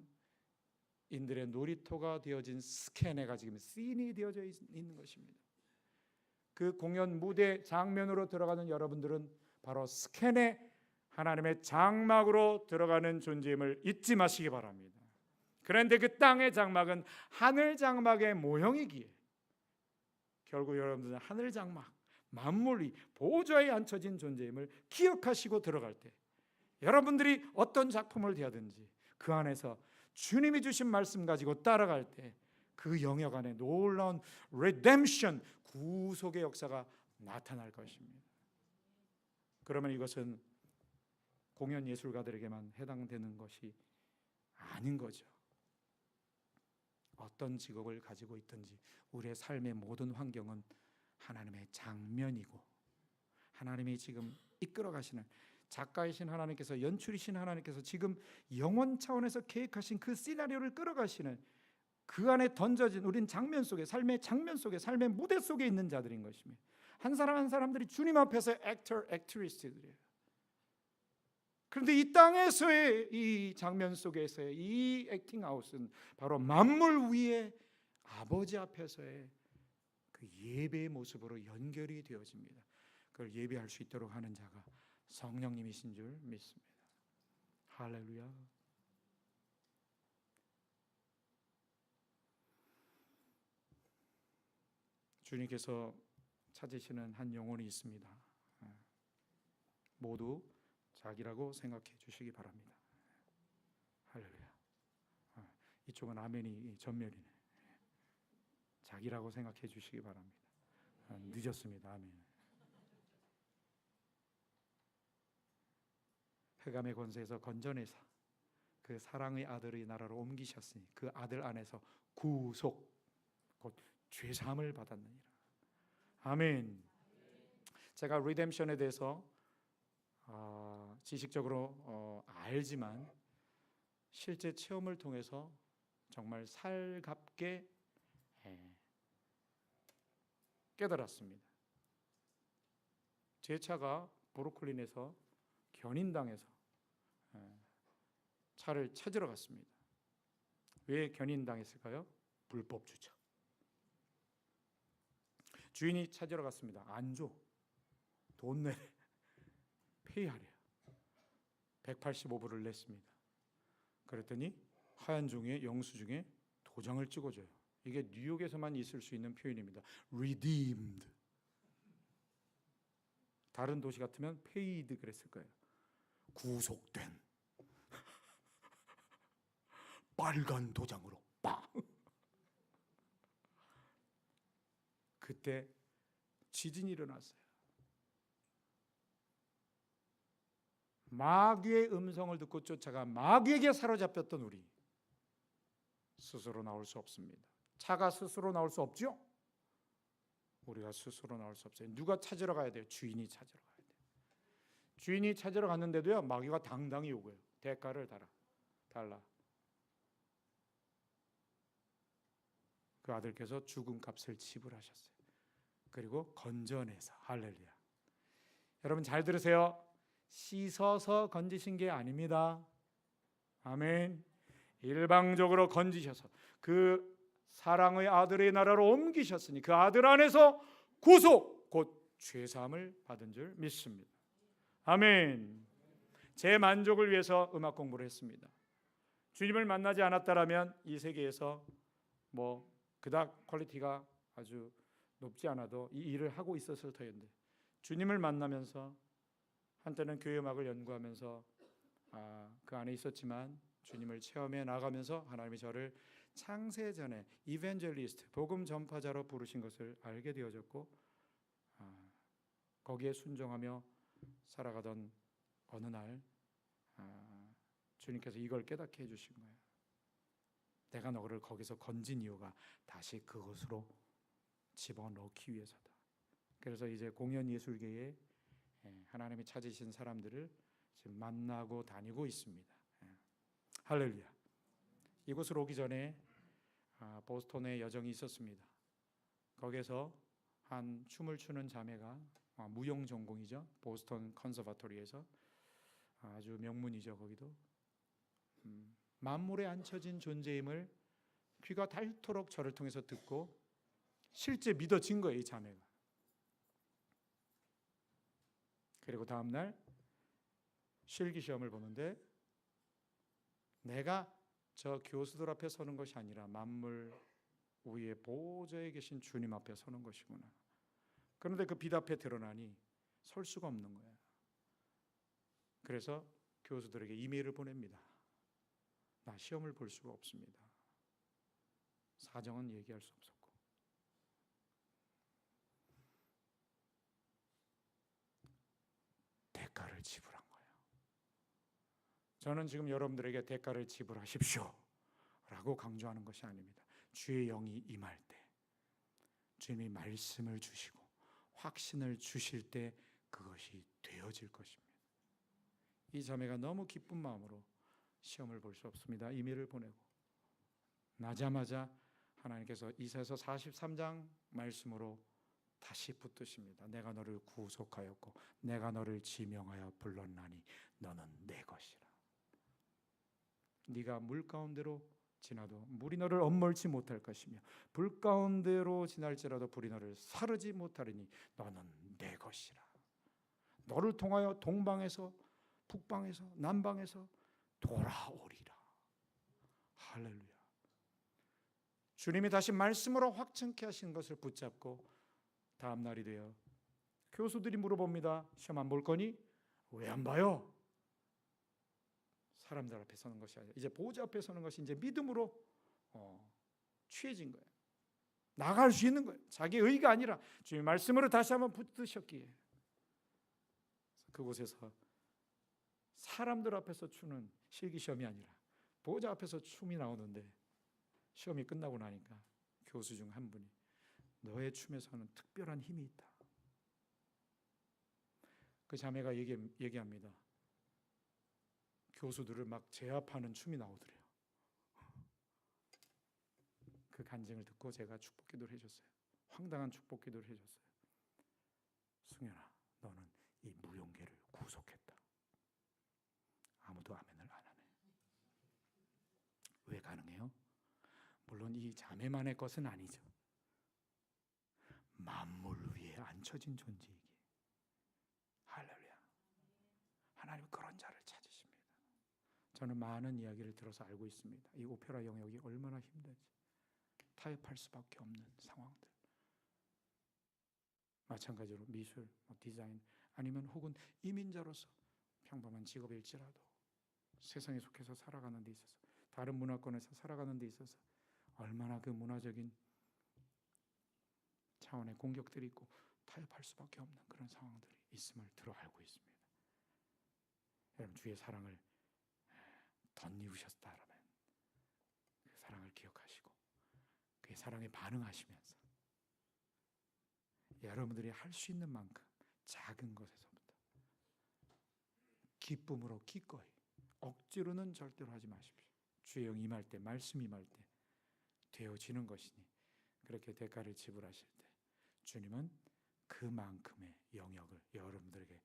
놀이터가 되어진 스케네가 지금 씬이 되어져 있는 것입니다. 그 공연 무대 장면으로 들어가는 여러분들은 바로 스케네, 하나님의 장막으로 들어가는 존재임을 잊지 마시기 바랍니다. 그런데 그 땅의 장막은 하늘 장막의 모형이기에 결국 여러분들은 하늘 장막, 만물이 보좌에 앉혀진 존재임을 기억하시고 들어갈 때, 여러분들이 어떤 작품을 대하든지 그 안에서 주님이 주신 말씀 가지고 따라갈 때 그 영역 안에 놀라운 redemption, 구속의 역사가 나타날 것입니다. 그러면 이것은 공연 예술가들에게만 해당되는 것이 아닌 거죠. 어떤 직업을 가지고 있든지 우리의 삶의 모든 환경은 하나님의 장면이고, 하나님이 지금 이끌어 가시는 작가이신 하나님께서, 연출이신 하나님께서 지금 영원 차원에서 계획하신 그 시나리오를 끌어가시는 그 안에 던져진, 우린 장면 속에, 삶의 장면 속에, 삶의 무대 속에 있는 자들인 것입니다. 한 사람 한 사람들이 주님 앞에서 액터, 액트리스들이에요. 그런데 이 땅에서의 이 장면 속에서의 이 액팅아웃은 바로 만물 위에 아버지 앞에서의 그 예배의 모습으로 연결이 되어집니다. 그걸 예배할 수 있도록 하는 자가 성령님이신 줄 믿습니다. 할렐루야. 주님께서 찾으시는 한 영혼이 있습니다. 모두 자기라고 생각해 주시기 바랍니다. 할렐루야. 이쪽은 아멘이 전멸이네. 자기라고 생각해 주시기 바랍니다. 늦었습니다. 아멘. 흑암의 권세에서 건져내사 그 사랑의 아들의 나라로 옮기셨으니 그 아들 안에서 구속 곧 죄사함을 받았느니라. 아멘. 제가 리뎀션에 대해서 지식적으로 알지만 실제 체험을 통해서 정말 살갑게 깨달았습니다. 제 차가 브루클린에서 견인당해서 차를 찾으러 갔습니다. 왜 견인당했을까요? 불법 주차. 주인이 찾으러 갔습니다. 안 줘. 돈 내래. 페이하래요. 185불을 냈습니다. 그랬더니 하얀 종이에 영수증에 도장을 찍어줘요. 이게 뉴욕에서만 있을 수 있는 표현입니다. redeemed. 다른 도시 같으면 paid 그랬을 거예요. 구속된. 빨간 도장으로 빵. 그때 지진이 일어났어요. 마귀의 음성을 듣고 쫓아가 마귀에게 사로잡혔던 우리 스스로 나올 수 없습니다. 차가 스스로 나올 수 없죠? 우리가 스스로 나올 수 없어요. 누가 찾으러 가야 돼요? 주인이 찾으러 가야 돼요. 주인이 찾으러 갔는데도요, 마귀가 당당히 요구해요. 대가를 달라. 그 아들께서 죽은 값을 지불하셨어요. 그리고 건져내서. 할렐루야. 여러분 잘 들으세요. 씻어서 건지신 게 아닙니다. 아멘. 일방적으로 건지셔서 그 사랑의 아들의 나라로 옮기셨으니 그 아들 안에서 구속 곧 죄사함을 받은 줄 믿습니다. 아멘. 제 만족을 위해서 음악 공부를 했습니다. 주님을 만나지 않았다라면 이 세계에서 그닥 퀄리티가 아주 높지 않아도 이 일을 하고 있었을 터인데 주님을 만나면서 한때는 교회 음악을 연구하면서 그 안에 있었지만 주님을 체험해 나가면서 하나님이 저를 창세전에 이벤젤리스트 복음 전파자로 부르신 것을 알게 되어졌고 거기에 순종하며 살아가던 어느 날 주님께서 이걸 깨닫게 해주신 거예요. 내가 너를 거기서 건진 이유가 다시 그것으로 집어넣기 위해서다. 그래서 이제 공연예술계에 하나님이 찾으신 사람들을 지금 만나고 다니고 있습니다. 할렐루야. 이곳으로 오기 전에 보스턴에 여정이 있었습니다. 거기서 한 춤을 추는 자매가 무용 전공이죠. 보스턴 컨서바토리에서 아주 명문이죠. 거기도 만물에 앉혀진 존재임을 귀가 닳도록 저를 통해서 듣고 실제 믿어진 거예요. 이 자매가. 그리고 다음 날 실기시험을 보는데 내가 저 교수들 앞에 서는 것이 아니라 만물 위에 보좌에 계신 주님 앞에 서는 것이구나. 그런데 그 빛 앞에 드러나니 설 수가 없는 거예요. 그래서 교수들에게 이메일을 보냅니다. 나 시험을 볼 수가 없습니다. 사정은 얘기할 수 없었고. 대가를 지불한 거예요. 저는 지금 여러분들에게 대가를 지불하십시오 라고 강조하는 것이 아닙니다. 주의 영이 임할 때 주님이 말씀을 주시고 확신을 주실 때 그것이 되어질 것입니다. 이 자매가 너무 기쁜 마음으로 시험을 볼 수 없습니다. 이메일을 보내고 나자마자 하나님께서 이사야서 43장 말씀으로 다시 붙드십니다. 내가 너를 구속하였고 내가 너를 지명하여 불렀나니 너는 내 것이라. 네가 물 가운데로 지나도 물이 너를 엄몰지 못할 것이며 불 가운데로 지날지라도 불이 너를 사르지 못하리니 너는 내 것이라. 너를 통하여 동방에서 북방에서 남방에서 돌아오리라. 할렐루야. 주님이 다시 말씀으로 확증케 하신 것을 붙잡고 다음 날이 되어 교수들이 물어봅니다. 시험 안 볼 거니? 왜 안 봐요? 사람들 앞에 서는 것이 아니라 이제 보좌 앞에 서는 것이 이제 믿음으로 취해진 거예요. 나갈 수 있는 거예요. 자기 의가 아니라 주님의 말씀으로 다시 한번 붙드셨기에 그곳에서 사람들 앞에서 추는 실기시험이 아니라 보좌 앞에서 춤이 나오는데 시험이 끝나고 나니까 교수 중 한 분이 너의 춤에서는 특별한 힘이 있다. 그 자매가 얘기합니다. 교수들을 막 제압하는 춤이 나오더래요. 그 간증을 듣고 제가 축복 기도를 해줬어요. 황당한 축복 기도를 해줬어요. 승현아, 너는 이 무용계를 구속했다. 아무도 아멘을 안 하네. 왜 가능해요? 물론 이 자매만의 것은 아니죠. 만물 위에 앉혀진 존재이기. 할렐루야. 하나님 그런 자를 찾으십니다. 저는 많은 이야기를 들어서 알고 있습니다. 이 오페라 영역이 얼마나 힘든지. 타협할 수밖에 없는 상황들. 마찬가지로 미술, 디자인 아니면 혹은 이민자로서 평범한 직업일지라도 세상에 속해서 살아가는 데 있어서 다른 문화권에서 살아가는 데 있어서 얼마나 그 문화적인 차원의 공격들이 있고 타협할 수밖에 없는 그런 상황들이 있음을 들어 알고 있습니다. 여러분 주의 사랑을 덧입으셨다라면 그 사랑을 기억하시고 그의 사랑에 반응하시면서 여러분들이 할 수 있는 만큼 작은 것에서부터 기쁨으로 기꺼이 억지로는 절대로 하지 마십시오. 주의 영 임할 때 말씀 임할 때 되어지는 것이니 그렇게 대가를 지불하실 때 주님은 그만큼의 영역을 여러분들에게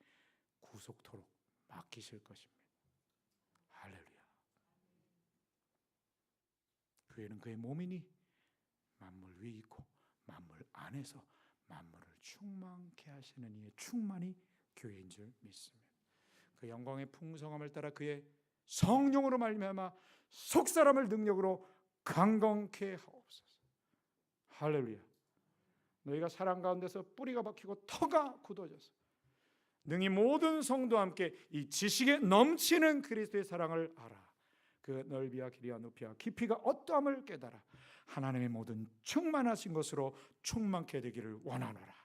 구속토록 맡기실 것입니다. 할렐루야. 교회는 그의 몸이니 만물 위에 있고 만물 안에서 만물을 충만케 하시는 이의 충만이 교회인 줄 믿습니다. 그 영광의 풍성함을 따라 그의 성령으로 말미암아 속사람을 능력으로 강건케 하옵소서. 할렐루야. 너희가 사랑 가운데서 뿌리가 박히고 터가 굳어져서 능히 모든 성도와 함께 이 지식에 넘치는 그리스도의 사랑을 알아. 그 넓이와 길이와 높이와 깊이가 어떠함을 깨달아 하나님의 모든 충만하신 것으로 충만케 되기를 원하노라.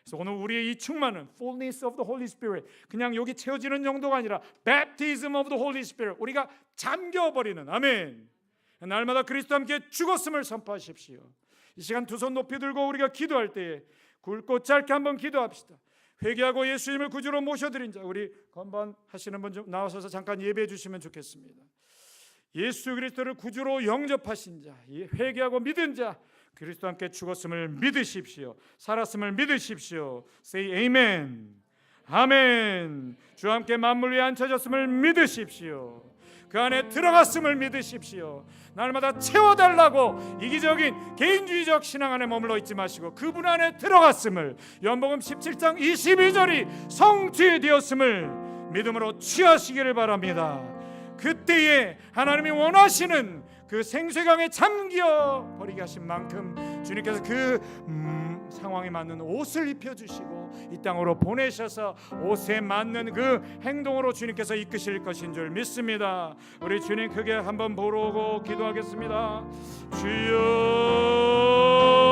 그래서 오늘 우리의 이 충만은 fullness of the Holy Spirit, 그냥 여기 채워지는 정도가 아니라 baptism of the Holy Spirit, 우리가 잠겨버리는, 아멘. 날마다 그리스도와 함께 죽었음을 선포하십시오. 이 시간 두 손 높이 들고 우리가 기도할 때에 굵고 짧게 한번 기도합시다. 회개하고 예수님을 구주로 모셔드린 자, 우리 건반 하시는 분 좀 나와서 잠깐 예배해 주시면 좋겠습니다. 예수 그리스도를 구주로 영접하신 자, 회개하고 믿은 자, 그리스도와 함께 죽었음을 믿으십시오. 살았음을 믿으십시오. Say amen. 아멘. 주와 함께 만물 위에 앉혀졌음을 믿으십시오. 그 안에 들어갔음을 믿으십시오. 날마다 채워달라고 이기적인 개인주의적 신앙 안에 머물러 있지 마시고 그분 안에 들어갔음을, 요한복음 17장 22절이 성취되었음을 믿음으로 취하시기를 바랍니다. 그때에 하나님이 원하시는 그 생수강에 잠겨 버리게 하신 만큼 주님께서 그 상황에 맞는 옷을 입혀주시고 이 땅으로 보내셔서 옷에 맞는 그 행동으로 주님께서 이끄실 것인 줄 믿습니다. 우리 주님 크게 한번 보러 오고 기도하겠습니다. 주여